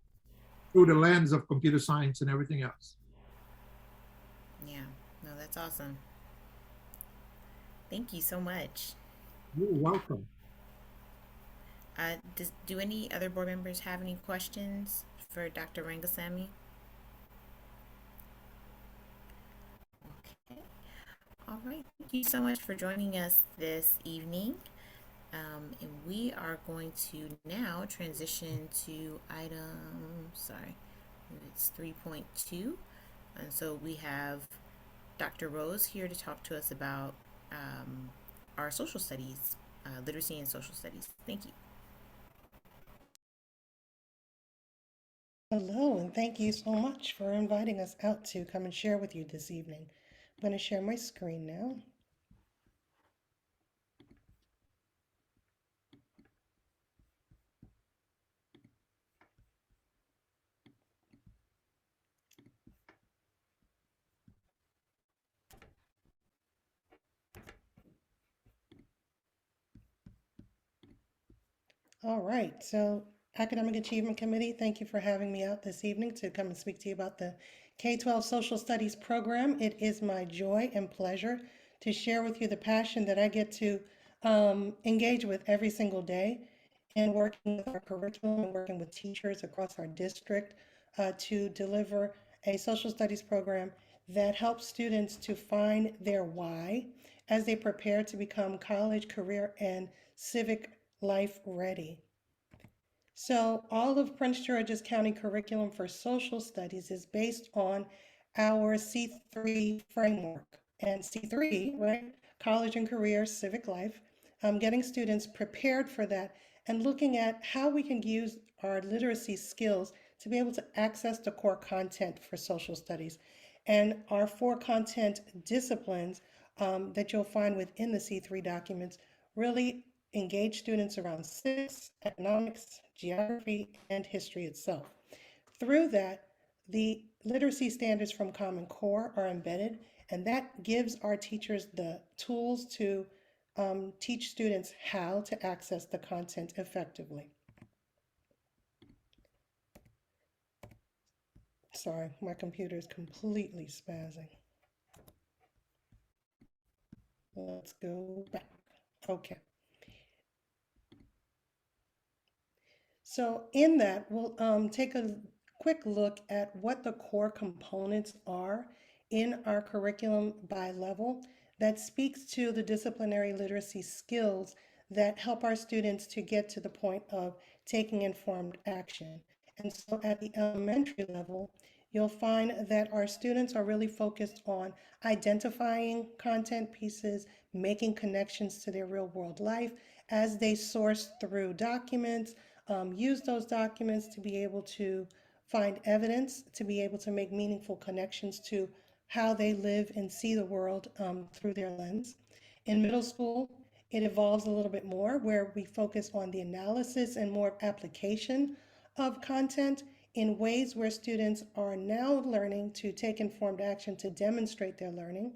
through the lens of computer science and everything else. Yeah, no, that's awesome. Thank you so much. You're welcome. Do any other board members have any questions for Dr. Rangasamy? Okay. All right. Thank you so much for joining us this evening. And we are going to now transition to it's 3.2. And so we have Dr. Rose here to talk to us about our social studies, literacy and social studies. Thank you. Hello, and thank you so much for inviting us out to come and share with you this evening. I'm going to share my screen now. All right, so Academic Achievement Committee, thank you for having me out this evening to come and speak to you about the K-12 Social Studies program. It is my joy and pleasure to share with you the passion that I get to engage with every single day in working with our curriculum and working with teachers across our district to deliver a social studies program that helps students to find their why as they prepare to become college, career, and civic life ready. So all of Prince George's County curriculum for social studies is based on our C3 framework. And C3, right, college and career, civic life, getting students prepared for that and looking at how we can use our literacy skills to be able to access the core content for social studies. And our 4 content disciplines that you'll find within the C3 documents really engage students around civics, economics, geography, and history itself. Through that, the literacy standards from Common Core are embedded, and that gives our teachers the tools to teach students how to access the content effectively. Sorry, my computer is completely spazzing. Let's go back. Okay. So in that, we'll take a quick look at what the core components are in our curriculum by level that speaks to the disciplinary literacy skills that help our students to get to the point of taking informed action. And so at the elementary level, you'll find that our students are really focused on identifying content pieces, making connections to their real world life as they source through documents, use those documents to be able to find evidence, to be able to make meaningful connections to how they live and see the world through their lens. In middle school, it evolves a little bit more where we focus on the analysis and more application of content in ways where students are now learning to take informed action to demonstrate their learning.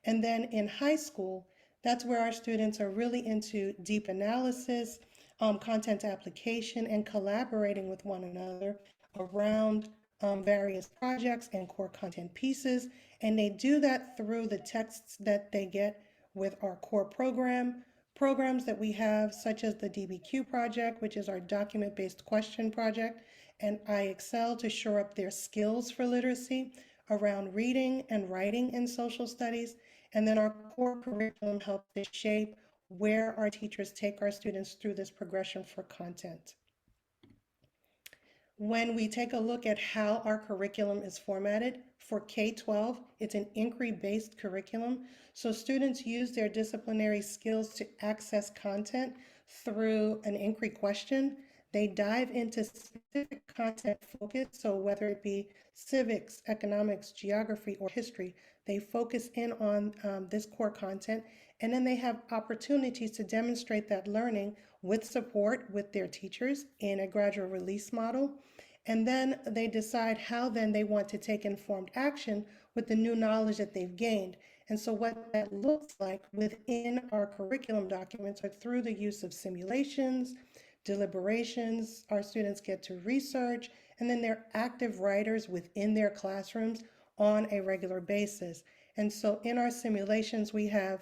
And then in high school, that's where our students are really into deep analysis, content application, and collaborating with one another around various projects and core content pieces. And they do that through the texts that they get with our core programs that we have, such as the DBQ project, which is our document-based question project, and IXL to shore up their skills for literacy around reading and writing in social studies. And then our core curriculum helps to shape where our teachers take our students through this progression for content. When we take a look at how our curriculum is formatted, for K12, it's an inquiry-based curriculum. So students use their disciplinary skills to access content through an inquiry question. They dive into specific content focus, so whether it be civics, economics, geography, or history, they focus in on this core content, and then they have opportunities to demonstrate that learning with support with their teachers in a gradual release model. And then they decide how then they want to take informed action with the new knowledge that they've gained. And so what that looks like within our curriculum documents are through the use of simulations, deliberations, our students get to research, and then they're active writers within their classrooms on a regular basis. And so in our simulations, we have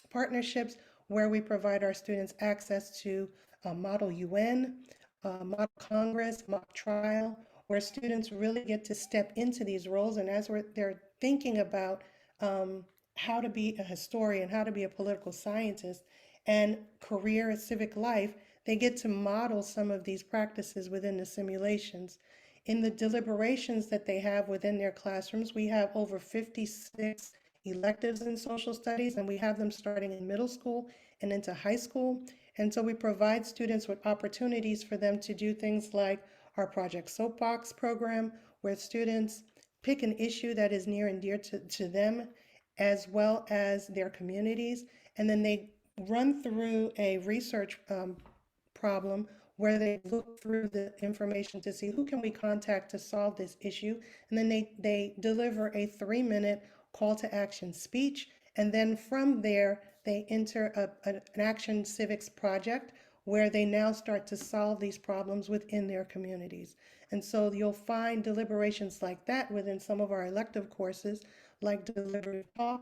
partnerships where we provide our students access to Model UN, Model Congress, mock trial, where students really get to step into these roles. And as they're thinking about how to be a historian, how to be a political scientist, and career civic life, they get to model some of these practices within the simulations. In the deliberations that they have within their classrooms, we have over 56 electives in social studies, and we have them starting in middle school and into high school. And so we provide students with opportunities for them to do things like our Project Soapbox program, where students pick an issue that is near and dear to them, as well as their communities. And then they run through a research problem where they look through the information to see who can we contact to solve this issue. And then they deliver a 3-minute call to action speech. And then from there, they enter an action civics project where they now start to solve these problems within their communities. And so you'll find deliberations like that within some of our elective courses, like deliberative talk,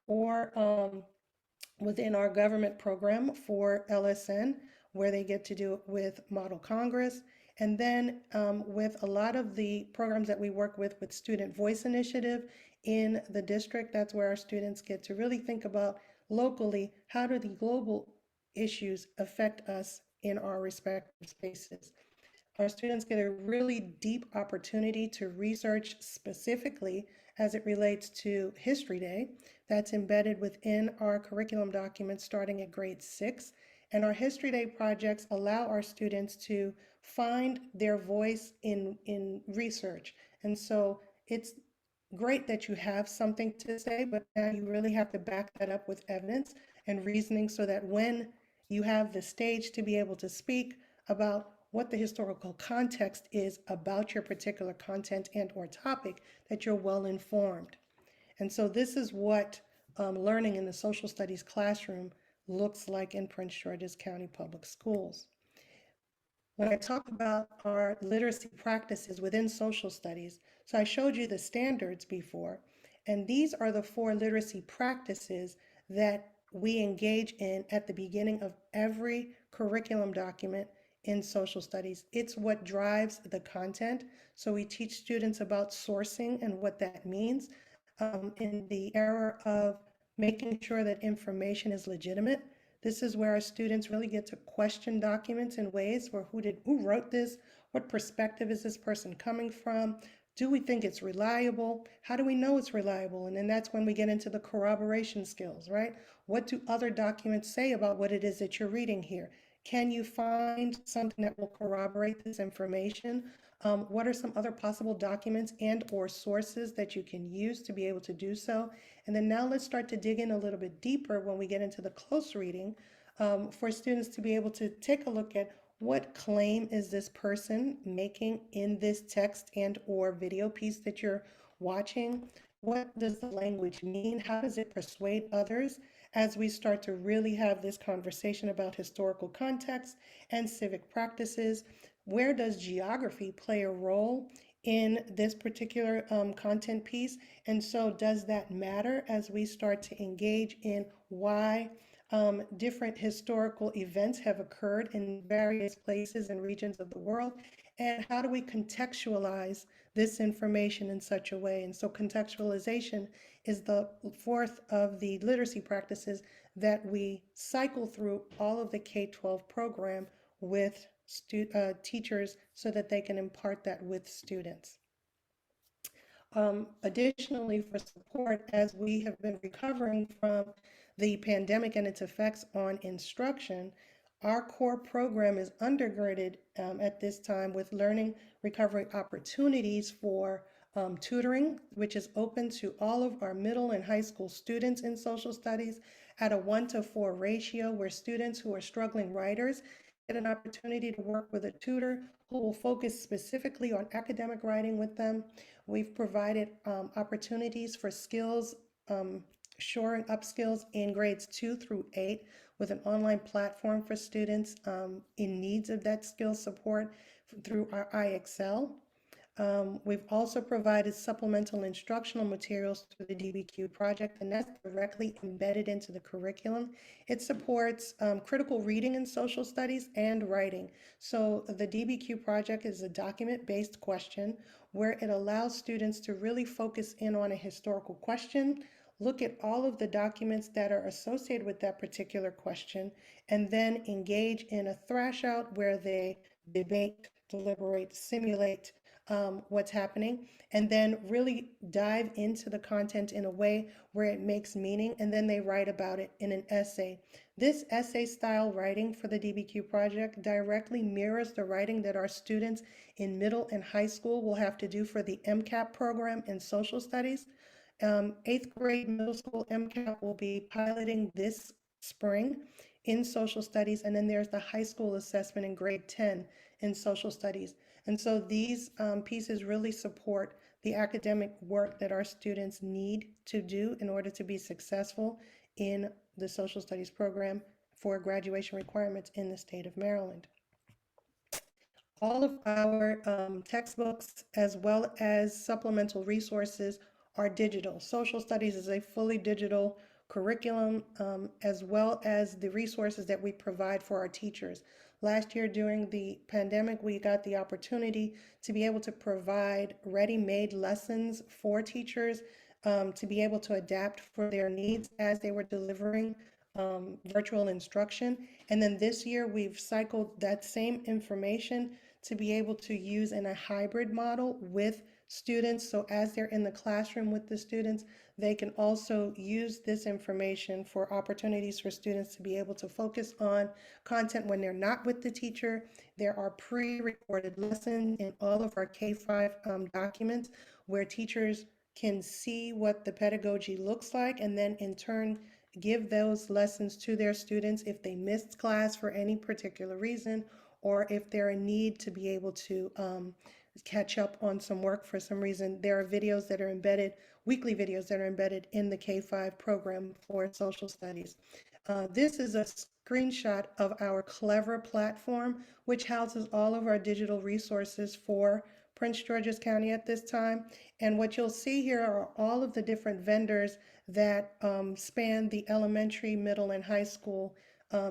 or within our government program for LSN, where they get to do it with Model Congress. And then with a lot of the programs that we work with Student Voice Initiative in the district, that's where our students get to really think about locally, how do the global issues affect us in our respective spaces. Our students get a really deep opportunity to research specifically as it relates to History Day. That's embedded within our curriculum documents starting at grade 6. And our History Day projects allow our students to find their voice in research. And so it's great that you have something to say, but now you really have to back that up with evidence and reasoning so that when you have the stage to be able to speak about what the historical context is about your particular content and or topic, that you're well informed. And so this is what learning in the social studies classroom looks like in Prince George's County Public Schools. When I talk about our literacy practices within social studies, so I showed you the standards before, and these are the 4 literacy practices that we engage in at the beginning of every curriculum document in social studies. It's what drives the content. So we teach students about sourcing and what that means in the era of making sure that information is legitimate. This is where our students really get to question documents in ways where who wrote this? What perspective is this person coming from? Do we think it's reliable? How do we know it's reliable? And then that's when we get into the corroboration skills, right? What do other documents say about what it is that you're reading here? Can you find something that will corroborate this information? What are some other possible documents and or sources that you can use to be able to do so? And then now let's start to dig in a little bit deeper when we get into the close reading for students to be able to take a look at what claim is this person making in this text and or video piece that you're watching? What does the language mean? How does it persuade others as we start to really have this conversation about historical context and civic practices? Where does geography play a role in this particular content piece? And so does that matter as we start to engage in why different historical events have occurred in various places and regions of the world? And how do we contextualize this information in such a way? And so contextualization is the 4th of the literacy practices that we cycle through all of the K-12 program with teachers so that they can impart that with students. Additionally, for support, as we have been recovering from the pandemic and its effects on instruction, our core program is undergirded at this time with learning recovery opportunities for tutoring, which is open to all of our middle and high school students in social studies at a 1-to-4 ratio, where students who are struggling writers get an opportunity to work with a tutor who will focus specifically on academic writing with them. We've provided opportunities for skills, shoring up skills in grades 2 through 8 with an online platform for students in needs of that skill support through our iExcel. We've also provided supplemental instructional materials through the DBQ project, and that's directly embedded into the curriculum. It supports critical reading in social studies and writing. So the DBQ project is a document-based question where it allows students to really focus in on a historical question, look at all of the documents that are associated with that particular question, and then engage in a thrash out where they debate, deliberate, simulate what's happening, and then really dive into the content in a way where it makes meaning, and then they write about it in an essay. This essay style writing for the DBQ project directly mirrors the writing that our students in middle and high school will have to do for the MCAP program in social studies. 8th grade middle school MCAP will be piloting this spring in social studies, and then there's the high school assessment in grade 10 in social studies. And so these pieces really support the academic work that our students need to do in order to be successful in the social studies program for graduation requirements in the state of Maryland. All of our textbooks as well as supplemental resources are digital. Social studies is a fully digital curriculum, as well as the resources that we provide for our teachers. Last year during the pandemic, we got the opportunity to be able to provide ready-made lessons for teachers to be able to adapt for their needs as they were delivering virtual instruction. And then this year, we've cycled that same information to be able to use in a hybrid model with students. So as they're in the classroom with the students, they can also use this information for opportunities for students to be able to focus on content when they're not with the teacher. There are pre-recorded lessons in all of our K-5 documents where teachers can see what the pedagogy looks like, and then in turn give those lessons to their students if they missed class for any particular reason, or if they're in need to be able to catch up on some work for some reason, there are videos that are embedded, weekly videos that are embedded in the K5 program for social studies. This is a screenshot of our Clever platform, which houses all of our digital resources for Prince George's County at this time. And what you'll see here are all of the different vendors that span the elementary, middle, and high school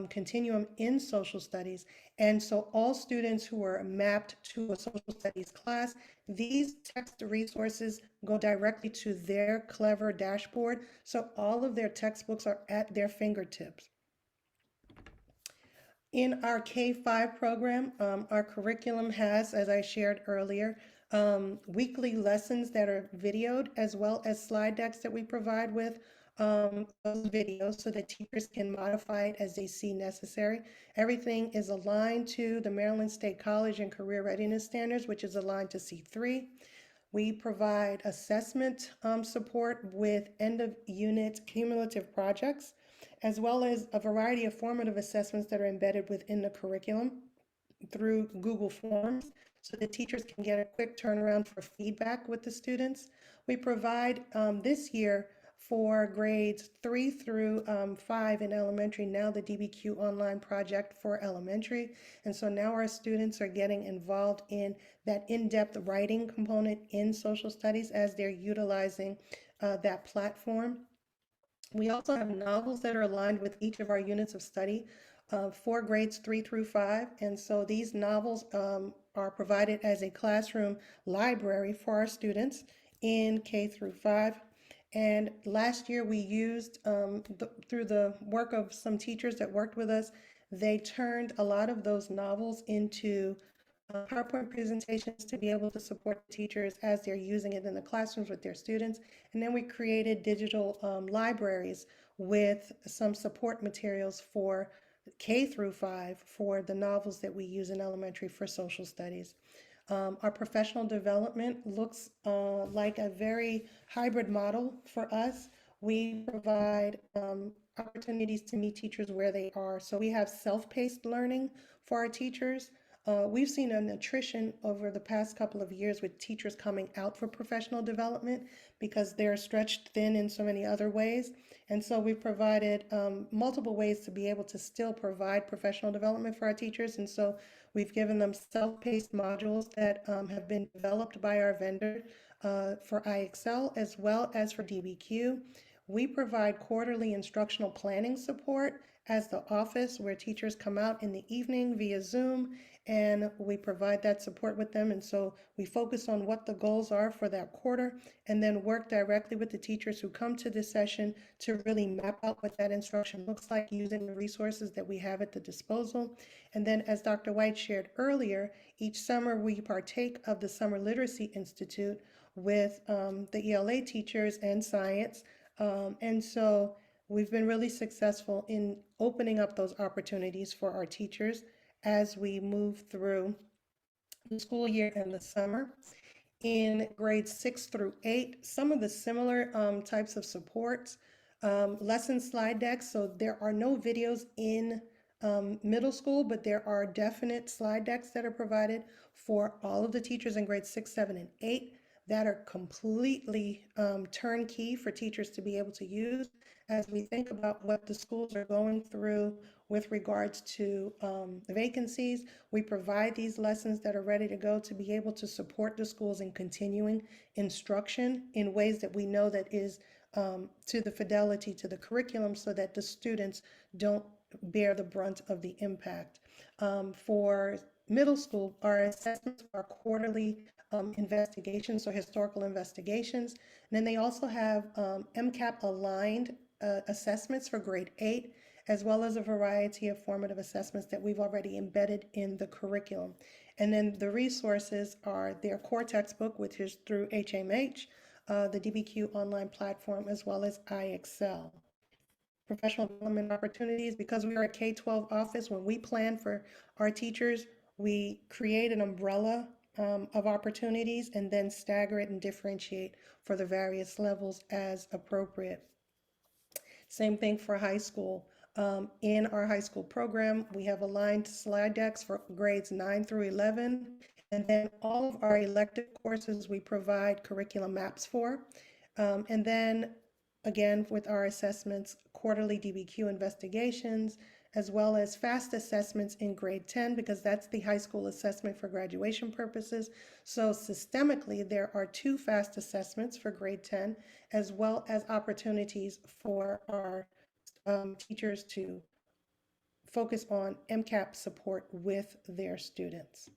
continuum in social studies. And so all students who are mapped to a social studies class, these text resources go directly to their Clever dashboard. So all of their textbooks are at their fingertips. In our K5 program, our curriculum has, as I shared earlier, weekly lessons that are videoed, as well as slide decks that we provide with those videos so that teachers can modify it as they see necessary. Everything is aligned to the Maryland State College and Career Readiness Standards, which is aligned to C3. We provide assessment support with end of unit cumulative projects, as well as a variety of formative assessments that are embedded within the curriculum through Google Forms so that teachers can get a quick turnaround for feedback with the students. We provide this year for grades 3 through 5 in elementary, now the DBQ online project for elementary. And so now our students are getting involved in that in-depth writing component in social studies as they're utilizing that platform. We also have novels that are aligned with each of our units of study for grades 3 through 5. And so these novels are provided as a classroom library for our students in K through 5. And last year we used, through the work of some teachers that worked with us, they turned a lot of those novels into PowerPoint presentations to be able to support teachers as they're using it in the classrooms with their students. And then we created digital libraries with some support materials for K through 5 for the novels that we use in elementary for social studies. Our professional development looks like a very hybrid model for us. We provide opportunities to meet teachers where they are. So we have self-paced learning for our teachers. We've seen an attrition over the past couple of years with teachers coming out for professional development because they're stretched thin in so many other ways. And so we've provided multiple ways to be able to still provide professional development for our teachers. And so we've given them self-paced modules that have been developed by our vendor for IXL as well as for DBQ. We provide quarterly instructional planning support as the office where teachers come out in the evening via Zoom and we provide that support with them. And so we focus on what the goals are for that quarter and then work directly with the teachers who come to this session to really map out what that instruction looks like using the resources that we have at the disposal. And then as Dr. White shared earlier, each summer we partake of the Summer Literacy Institute with the ELA teachers and science. And so we've been really successful in opening up those opportunities for our teachers as we move through the school year and the summer. In grades 6 through 8, some of the similar types of supports, lesson slide decks. So there are no videos in middle school, but there are definite slide decks that are provided for all of the teachers in grades 6, 7, and 8 that are completely turnkey for teachers to be able to use as we think about what the schools are going through with regards to vacancies. We provide these lessons that are ready to go to be able to support the schools in continuing instruction in ways that we know that is to the fidelity to the curriculum so that the students don't bear the brunt of the impact. For middle school, our assessments are quarterly investigations or historical investigations. And then they also have MCAP aligned assessments for grade 8, as well as a variety of formative assessments that we've already embedded in the curriculum. And then the resources are their core textbook, which is through HMH, the DBQ online platform, as well as IXL. Professional development opportunities, because we are a K-12 office, when we plan for our teachers, we create an umbrella of opportunities and then stagger it and differentiate for the various levels as appropriate. Same thing for high school. In our high school program, we have aligned slide decks for grades 9 through 11. And then all of our elective courses, we provide curriculum maps for. And then again, with our assessments, quarterly DBQ investigations, as well as fast assessments in grade 10, because that's the high school assessment for graduation purposes. So systemically, there are 2 fast assessments for grade 10, as well as opportunities for our teachers to focus on MCAP support with their students.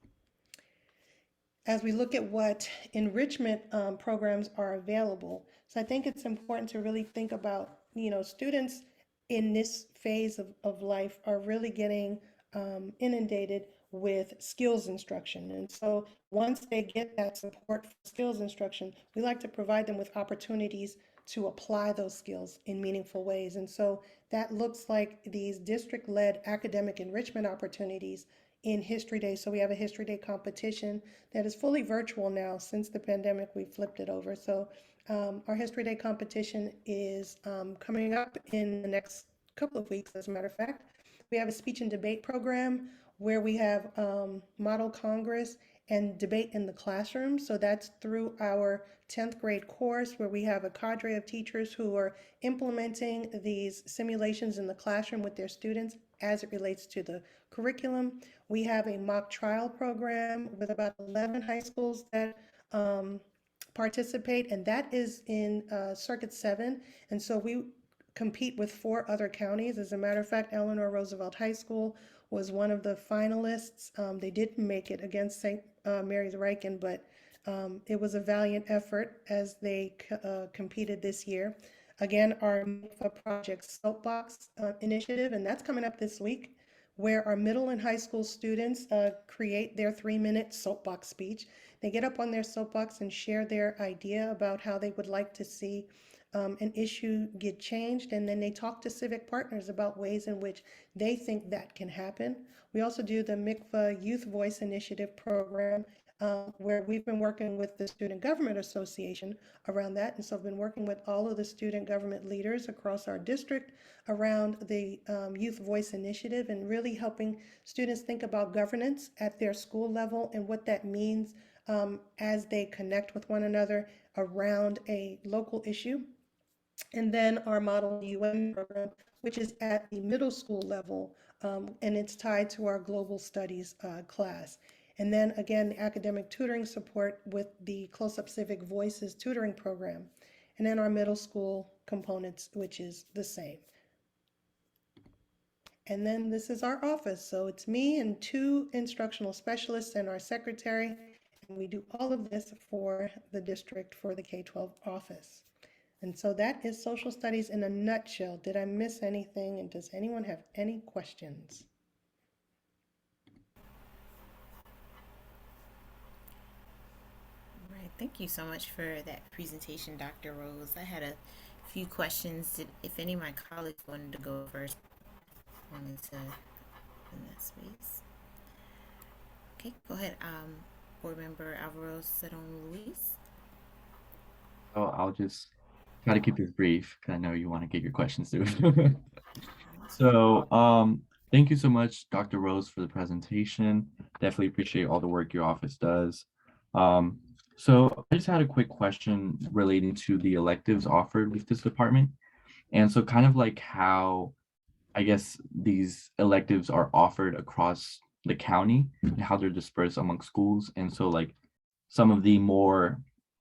As we look at what enrichment programs are available, so I think it's important to really think about, students in this phase of life are really getting inundated with skills instruction. And so once they get that support for skills instruction, we like to provide them with opportunities to apply those skills in meaningful ways. And so that looks like these district-led academic enrichment opportunities in History Day. So we have a History Day competition that is fully virtual now. Since the pandemic, we flipped it over. So our History Day competition is coming up in the next couple of weeks, as a matter of fact. We have a speech and debate program where we have model Congress and debate in the classroom. So that's through our 10th grade course where we have a cadre of teachers who are implementing these simulations in the classroom with their students as it relates to the curriculum. We have a mock trial program with about 11 high schools that participate, and that is in Circuit 7. And so we compete with 4 other counties. As a matter of fact, Eleanor Roosevelt High School was one of the finalists. They didn't make it against St. Mary's Riken, but it was a valiant effort as they competed this year. Again, our Project Soapbox initiative, and that's coming up this week, where our middle and high school students create their 3-minute soapbox speech. They get up on their soapbox and share their idea about how they would like to see an issue get changed, and then they talk to civic partners about ways in which they think that can happen. We also do the MICVA Youth Voice Initiative program, where we've been working with the Student Government Association around that. And so I've been working with all of the student government leaders across our district around the Youth Voice Initiative and really helping students think about governance at their school level and what that means as they connect with one another around a local issue. And then our Model UN program, which is at the middle school level, and it's tied to our global studies class. And then again, the academic tutoring support with the Close-Up Civic Voices tutoring program. And then our middle school components, which is the same. And then this is our office. So it's me and 2 instructional specialists and our secretary. And we do all of this for the district for the K12 office. And so that is social studies in a nutshell. Did I miss anything? And does anyone have any questions? Right. Thank you so much for that presentation, Dr. Rose. I had a few questions. If any of my colleagues wanted to go first, I wanted to in that space. Okay, go ahead. Board Member Alvaro Sedon Luis. So I'll just try to keep this brief because I know you want to get your questions through. So thank you so much, Dr. Rose, for the presentation. Definitely appreciate all the work your office does. So I just had a quick question relating to the electives offered with this department. And so kind of like how, I guess, these electives are offered across the county and how they're dispersed among schools. And so like some of the more,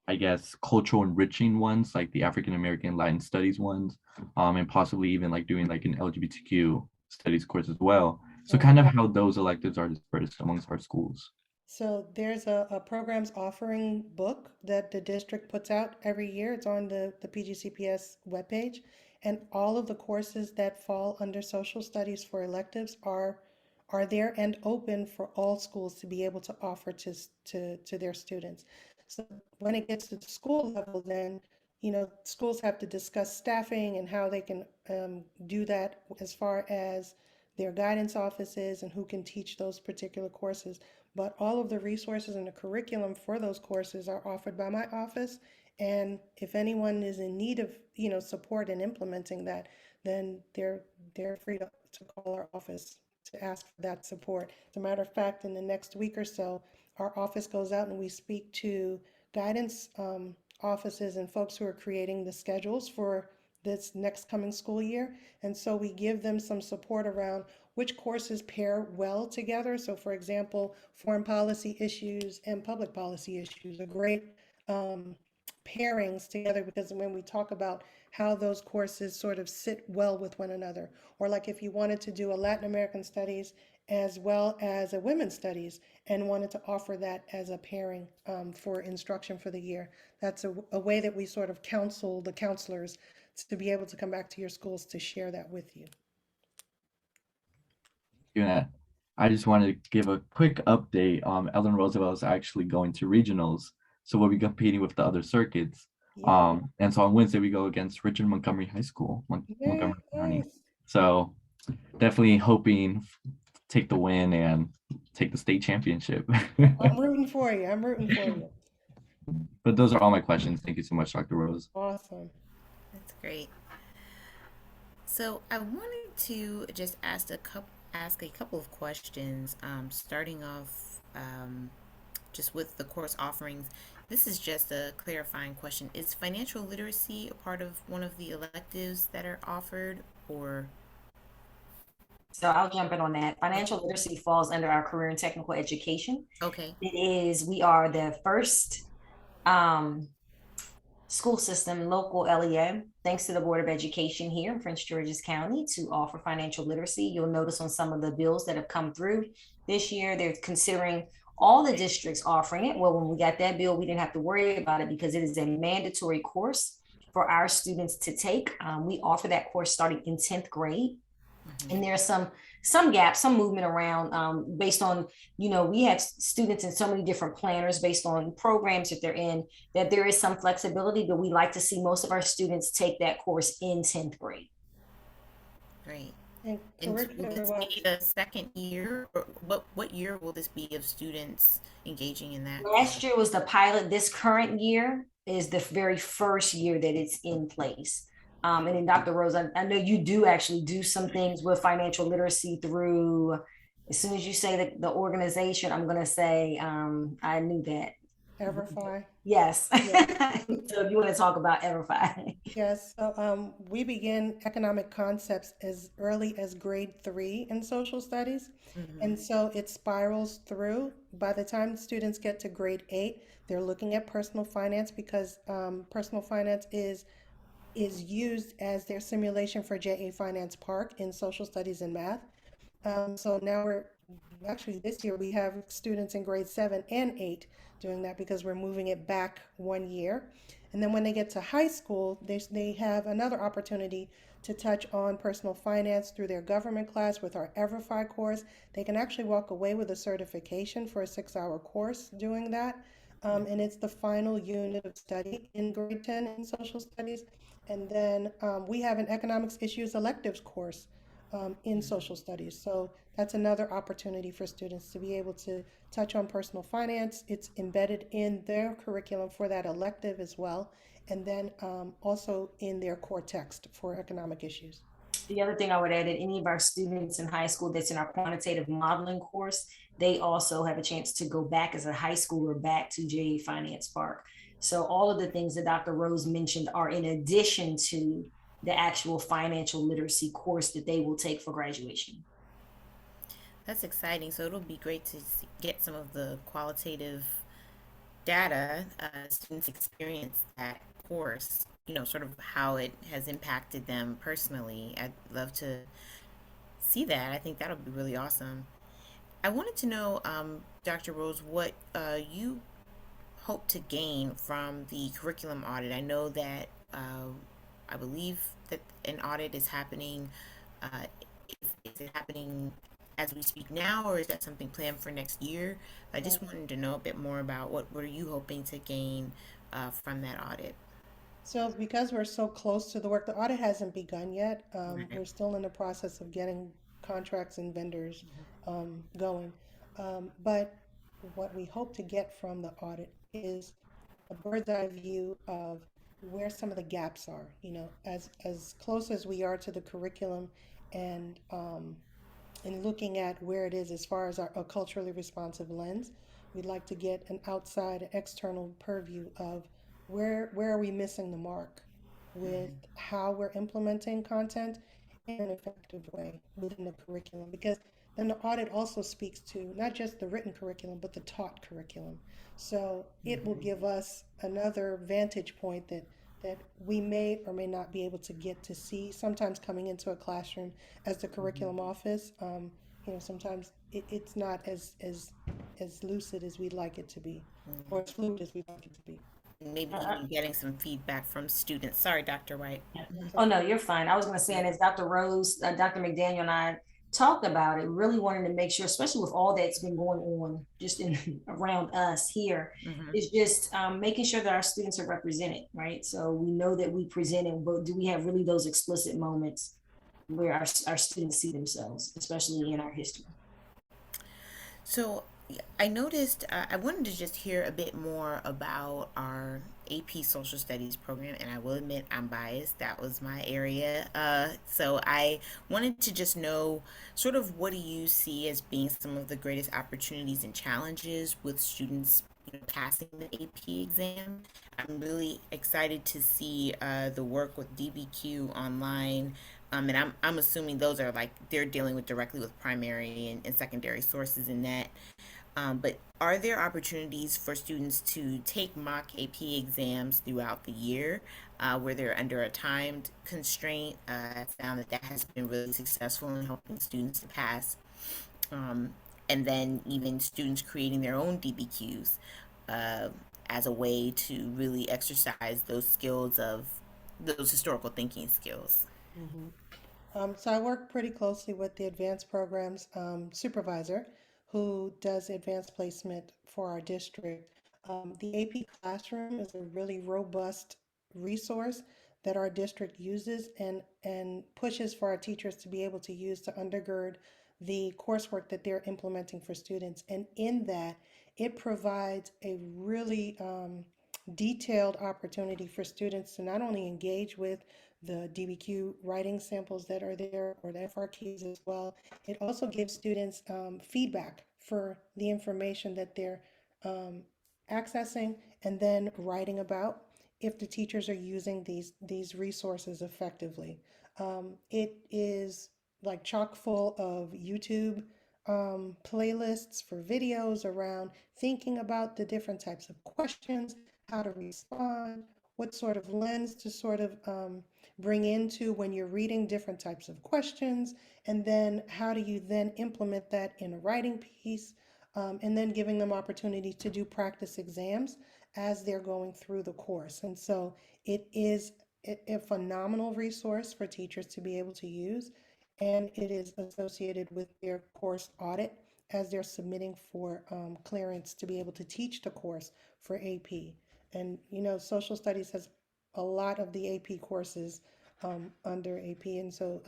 I guess, cultural enriching ones, like the African American Latin studies ones, and possibly even like doing like an LGBTQ studies course as well. So kind of how those electives are dispersed amongst our schools. So there's a programs offering book that the district puts out every year. It's on the PGCPS webpage. And all of the courses that fall under social studies for electives are there and open for all schools to be able to offer to their students. So when it gets to the school level, then schools have to discuss staffing and how they can do that as far as their guidance offices and who can teach those particular courses. But all of the resources and the curriculum for those courses are offered by my office. And if anyone is in need of support in implementing that, then they're they're free to call our office to ask for that support. As a matter of fact, in the next week or so, our office goes out and we speak to guidance offices and folks who are creating the schedules for this next coming school year. And so we give them some support around which courses pair well together. So, for example, foreign policy issues and public policy issues are great pairings together, because when we talk about how those courses sort of sit well with one another, or like if you wanted to do a Latin American studies as well as a women's studies and wanted to offer that as a pairing for instruction for the year, that's a way that we sort of counsel the counselors to be able to come back to your schools to share that with you. Yeah, I just wanted to give a quick update. Ellen Roosevelt is actually going to regionals, so we'll be competing with the other circuits. Yeah, And so on Wednesday we go against Richard Montgomery High School, yeah, Montgomery County. nice. So definitely hoping take the win and take the state championship. I'm rooting for you. I'm rooting for you. But those are all my questions. Thank you so much, Dr. Rose. Awesome. That's great. So I wanted to just ask a couple of questions, starting off just with the course offerings. This is just a clarifying question. Is financial literacy a part of one of the electives that are offered, or? So I'll jump in on that. Financial literacy falls under our career and technical education. Okay. We are the first school system, local LEA, thanks to the Board of Education here in Prince George's County, to offer financial literacy. You'll notice on some of the bills that have come through this year, they're considering all the districts offering it. Well, when we got that bill, we didn't have to worry about it because it is a mandatory course for our students to take. We offer that course starting in 10th grade. And there's some gaps, some movement around based on, we have students in so many different planners based on programs that they're in, that there is some flexibility, but we like to see most of our students take that course in 10th grade. Great. And And will this curricular, be the second year, or what year will this be of students engaging in that? Last year was the pilot. This current year is the very first year that it's in place. And then Dr. Rose, I know you do actually do some things with financial literacy through, as soon as you say the organization, I'm going to say, I knew that. Everfi. Yes. Yeah. So if you want to talk about Everfi. Yes, so we begin economic concepts as early as grade 3 in social studies. And so it spirals through. By the time students get to grade 8, they're looking at personal finance, because personal finance is used as their simulation for JA Finance Park in social studies and math. So now this year we have students in grade 7 and 8 doing that, because we're moving it back 1 year. And then when they get to high school, they have another opportunity to touch on personal finance through their government class with our Everfi course. They can actually walk away with a certification for a 6-hour course doing that. And it's the final unit of study in grade 10 in social studies. And then we have an economics issues electives course in social studies. So that's another opportunity for students to be able to touch on personal finance. It's embedded in their curriculum for that elective as well. And then also in their core text for economic issues. The other thing I would add, that any of our students in high school that's in our quantitative modeling course, they also have a chance to go back as a high schooler back to JA Finance Park. So all of the things that Dr. Rose mentioned are in addition to the actual financial literacy course that they will take for graduation. That's exciting. So it'll be great to get some of the qualitative data, students experience that course, sort of how it has impacted them personally. I'd love to see that. I think that'll be really awesome. I wanted to know, Dr. Rose, what you hope to gain from the curriculum audit. I know that I believe that an audit is happening. Uh, is it happening as we speak now, or is that something planned for next year? I just wanted to know a bit more about what are you hoping to gain from that audit. So because we're so close to the work, the audit hasn't begun yet. Right. We're still in the process of getting contracts and vendors going. But what we hope to get from the audit is a bird's eye view of where some of the gaps are, as close as we are to the curriculum and in looking at where it is as far as a culturally responsive lens, we'd like to get an outside external purview of where are we missing the mark with how we're implementing content in an effective way within the curriculum. Because then the audit also speaks to not just the written curriculum, but the taught curriculum. So it will give us another vantage point that we may or may not be able to get to see sometimes coming into a classroom as the curriculum office. Sometimes it's not as lucid as we'd like it to be, or as fluid as we'd like it to be. Maybe even getting some feedback from students. Sorry, Dr. White. Oh, no, you're fine. I was going to say, and as Dr. Rose, Dr. McDaniel and I talked about it, really wanted to make sure, especially with all that's been going on just in around us here, is just making sure that our students are represented, right? So we know that we presented, but do we have really those explicit moments where our students see themselves, especially in our history? So I noticed, I wanted to just hear a bit more about our AP Social Studies program, and I will admit I'm biased. That was my area. So I wanted to just know sort of what do you see as being some of the greatest opportunities and challenges with students passing the AP exam. I'm really excited to see the work with DBQ online. And I'm assuming those are like they're dealing with directly with primary and secondary sources in that. But are there opportunities for students to take mock AP exams throughout the year where they're under a timed constraint? I found that has been really successful in helping students to pass. And then even students creating their own DBQs uh, as a way to really exercise those skills of those historical thinking skills. So I work pretty closely with the advanced programs supervisor who does advanced placement for our district. The AP Classroom is a really robust resource that our district uses and pushes for our teachers to be able to use to undergird the coursework that they're implementing for students. And in that, it provides a really detailed opportunity for students to not only engage with the DBQ writing samples that are there or the FRQs as well. It also gives students feedback for the information that they're um, accessing and then writing about if the teachers are using these resources effectively. It is like chock full of YouTube playlists for videos around thinking about the different types of questions, how to respond, what sort of lens to sort of bring into when you're reading different types of questions, and then how do you then implement that in a writing piece, and then giving them opportunity to do practice exams as they're going through the course. And so it is a phenomenal resource for teachers to be able to use, and it is associated with their course audit as they're submitting for clearance to be able to teach the course for AP. And social studies has a lot of the AP courses under AP. And so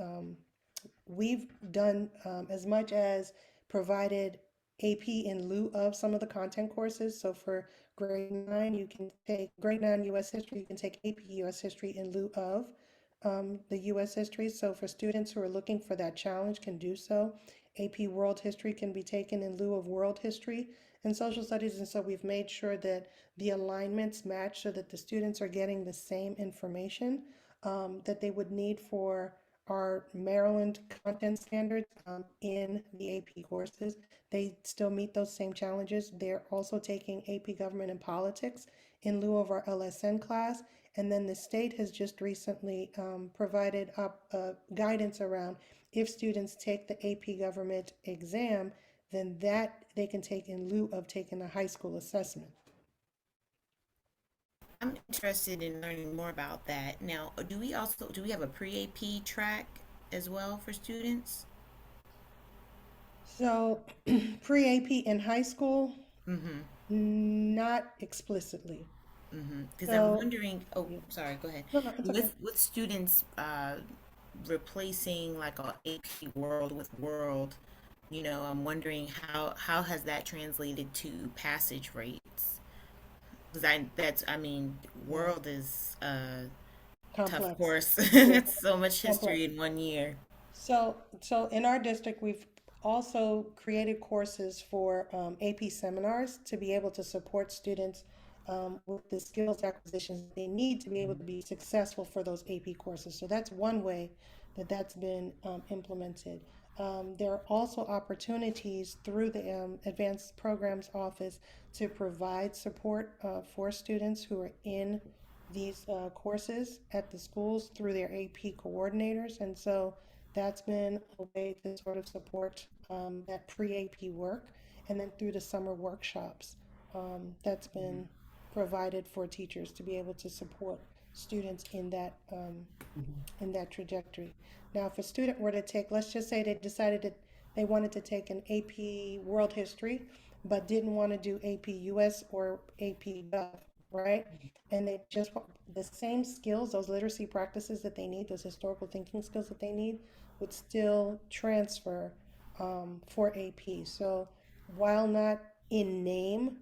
we've done as much as provided AP in lieu of some of the content courses. So for grade 9, you can take grade 9 US history, you can take AP US history in lieu of the US history. So for students who are looking for that challenge can do so. AP world history can be taken in lieu of world history and social studies. And so we've made sure that the alignments match so that the students are getting the same information that they would need for our Maryland content standards in the AP courses. They still meet those same challenges. They're also taking AP Government and Politics in lieu of our LSN class. And then the state has just recently provided up guidance around if students take the AP Government exam, then that they can take in lieu of taking a high school assessment. I'm interested in learning more about that. Now, do we have a pre-AP track as well for students? So pre-AP in high school, Mm-hmm. not explicitly. Because I'm So, wondering, oh, yeah. sorry, go ahead. No, no, it's okay. With students replacing like a AP World with World, I'm wondering how has that translated to passage rates? Because I mean, Yeah. World is a tough Complex. course. Yeah, It's so much history complex. in one year. So in our district, we've also created courses for AP seminars to be able to support students with the skills acquisitions they need to be able to be successful for those AP courses. So that's one way that that's been implemented. There are also opportunities through the Advanced Programs Office to provide support for students who are in these courses at the schools through their AP coordinators. And so that's been a way to sort of support that pre-AP work. And then through the summer workshops, that's been provided for teachers to be able to support students in that trajectory. Now, if a student were to take, let's just say they decided that they wanted to take an AP World History, but didn't want to do AP US or AP Gov, right? And they just want the same skills, those literacy practices that they need, those historical thinking skills that they need, would still transfer for AP. So while not in name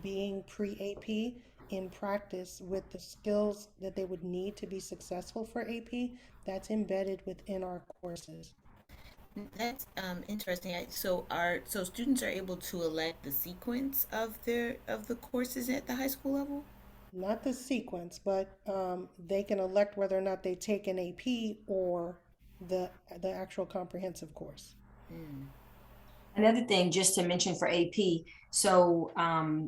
being pre-AP, in practice with the skills that they would need to be successful for AP, that's embedded within our courses. That's interesting. So students are able to elect the sequence of the courses at the high school level? Not the sequence, but they can elect whether or not they take an AP or the actual comprehensive course. Another thing just to mention for AP, so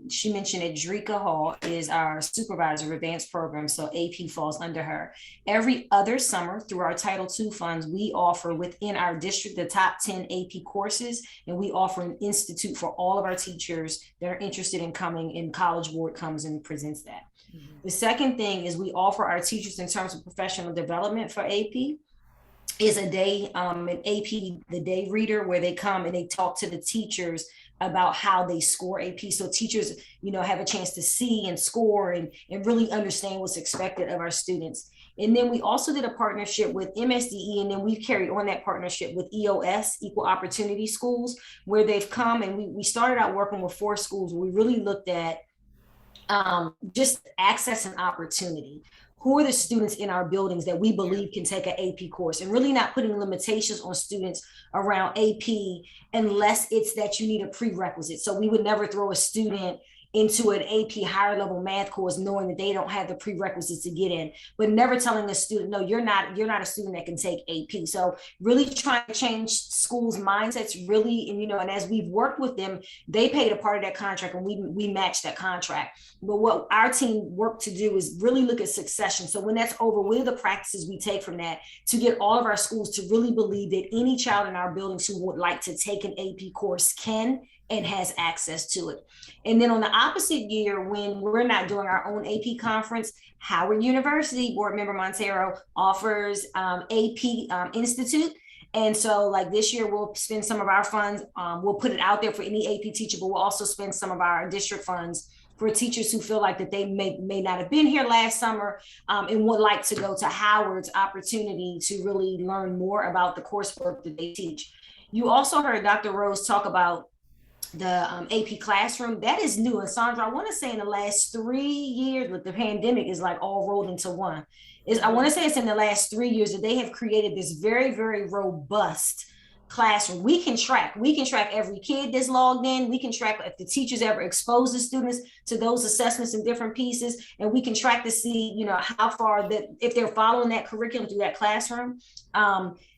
she mentioned that Drika Hall is our supervisor of advanced programs, so AP falls under her. Every other summer through our Title II funds, we offer within our district the top 10 AP courses, and we offer an institute for all of our teachers that are interested in coming, and College Board comes and presents that. The second thing is we offer our teachers in terms of professional development for AP is a day, an AP, the day reader, where they come and they talk to the teachers about how they score AP. So teachers, have a chance to see and score and really understand what's expected of our students. And then we also did a partnership with MSDE, and then we've carried on that partnership with EOS, Equal Opportunity Schools, where they've come and we started out working with 4 schools where we really looked at just access and opportunity. Who are the students in our buildings that we believe can take an AP course, and really not putting limitations on students around AP unless it's that you need a prerequisite. So we would never throw a student into an AP higher level math course knowing that they don't have the prerequisites to get in, but never telling a student, no, you're not a student that can take AP. So really trying to change schools' mindsets, really, and as we've worked with them, they paid a part of that contract and we matched that contract. But what our team worked to do is really look at succession. So when that's over, what are the practices we take from that to get all of our schools to really believe that any child in our buildings who would like to take an AP course can and has access to it. And then on the opposite year, when we're not doing our own AP conference, Howard University Board Member Montero offers AP Institute. And so like this year, we'll spend some of our funds, we'll put it out there for any AP teacher, but we'll also spend some of our district funds for teachers who feel like that they may not have been here last summer and would like to go to Howard's opportunity to really learn more about the coursework that they teach. You also heard Dr. Rose talk about the AP classroom. That is new. And Sandra, I want to say in the last 3 years, with the pandemic is like all rolled into one. I want to say it's in the last 3 years that they have created this very, very robust classroom. We can track every kid that's logged in. We can track if the teachers ever expose the students to those assessments in different pieces, and we can track to see, how far that if they're following that curriculum through that classroom.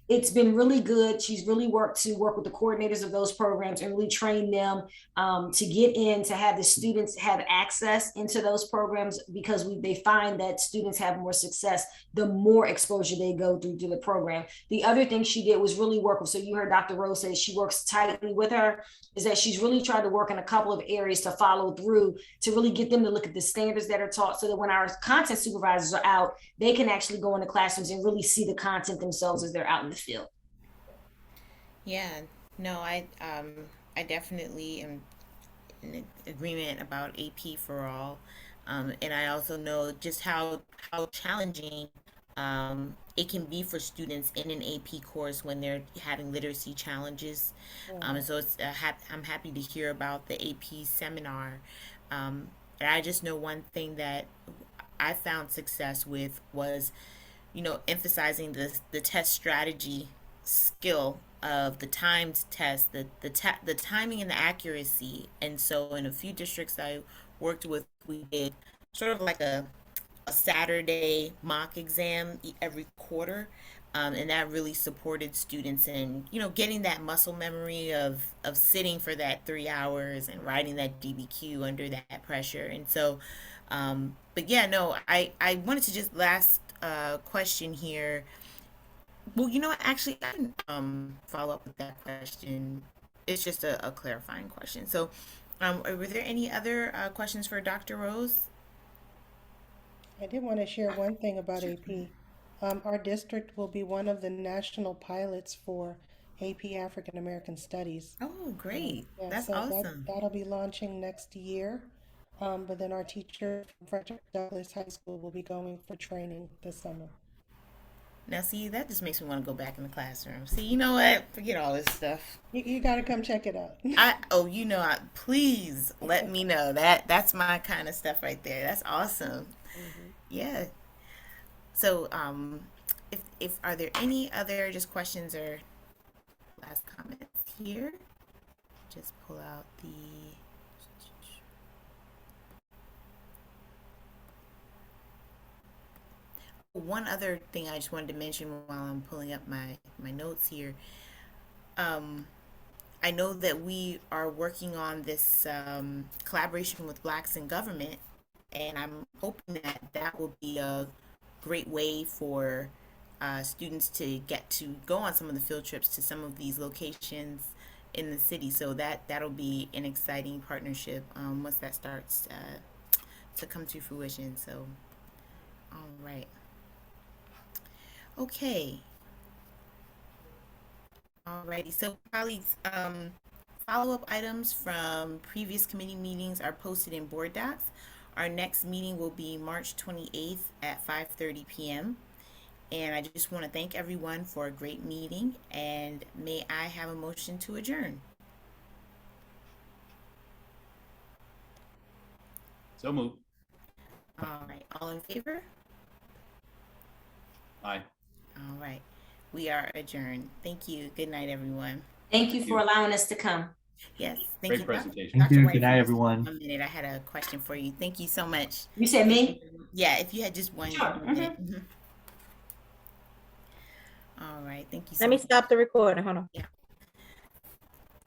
It's been really good. She's really worked with the coordinators of those programs and really train them to get in, to have the students have access into those programs, because they find that students have more success the more exposure they go through to the program. The other thing she did was really work with, so you heard Dr. Rose say she works tightly with her, is that she's really tried to work in a couple of areas to follow through, to really get them to look at the standards that are taught, so that when our content supervisors are out, they can actually go into classrooms and really see the content themselves as they're out in the field. Yeah, no, I definitely am in agreement about AP for all, and I also know just how challenging it can be for students in an AP course when they're having literacy challenges. And so I'm happy to hear about the AP seminar. And I just know one thing that I found success with was emphasizing the test strategy skill of the timed test, the timing and the accuracy. And so in a few districts I worked with, we did sort of like a Saturday mock exam every quarter. And that really supported students in, getting that muscle memory of sitting for that 3 hours and writing that DBQ under that pressure. And so, but yeah, no, I wanted to just last question here. Well, actually, I can follow up with that question. It's just a clarifying question. So, were there any other questions for Dr. Rose? I did want to share one thing about AP. Our district will be one of the national pilots for AP African American Studies. Oh, great. Yeah, That's so awesome. that'll be launching next year. But then our teacher from Frederick Douglass High School will be going for training this summer. Now, see, that just makes me want to go back in the classroom. See, you know what? Forget all this stuff. You got to come check it out. Please let me know. That's my kind of stuff right there. That's awesome. Yeah. So, if are there any other just questions or last comments here? Just pull out the. One other thing I just wanted to mention while I'm pulling up my notes here. I know that we are working on this collaboration with Blacks in Government, and I'm hoping that that will be a great way for students to get to go on some of the field trips to some of these locations in the city. So that'll be an exciting partnership once that starts to come to fruition. So, all right. Okay. Alrighty. So, colleagues, follow-up items from previous committee meetings are posted in board docs. Our next meeting will be March 28th at 5:30 p.m. And I just want to thank everyone for a great meeting, and may I have a motion to adjourn? So moved. All right. All in favor? Aye. All right. We are adjourned. Thank you. Good night, everyone. Thank you for allowing us to come. Yes. Thank Great you. presentation. Thank you. White, Good night, for just everyone. 1 minute. I had a question for you. Thank you so much. You said me? Yeah, if you had just one Sure. minute. All right. Thank you so Let me much. stop the recording. Hold on. Yeah.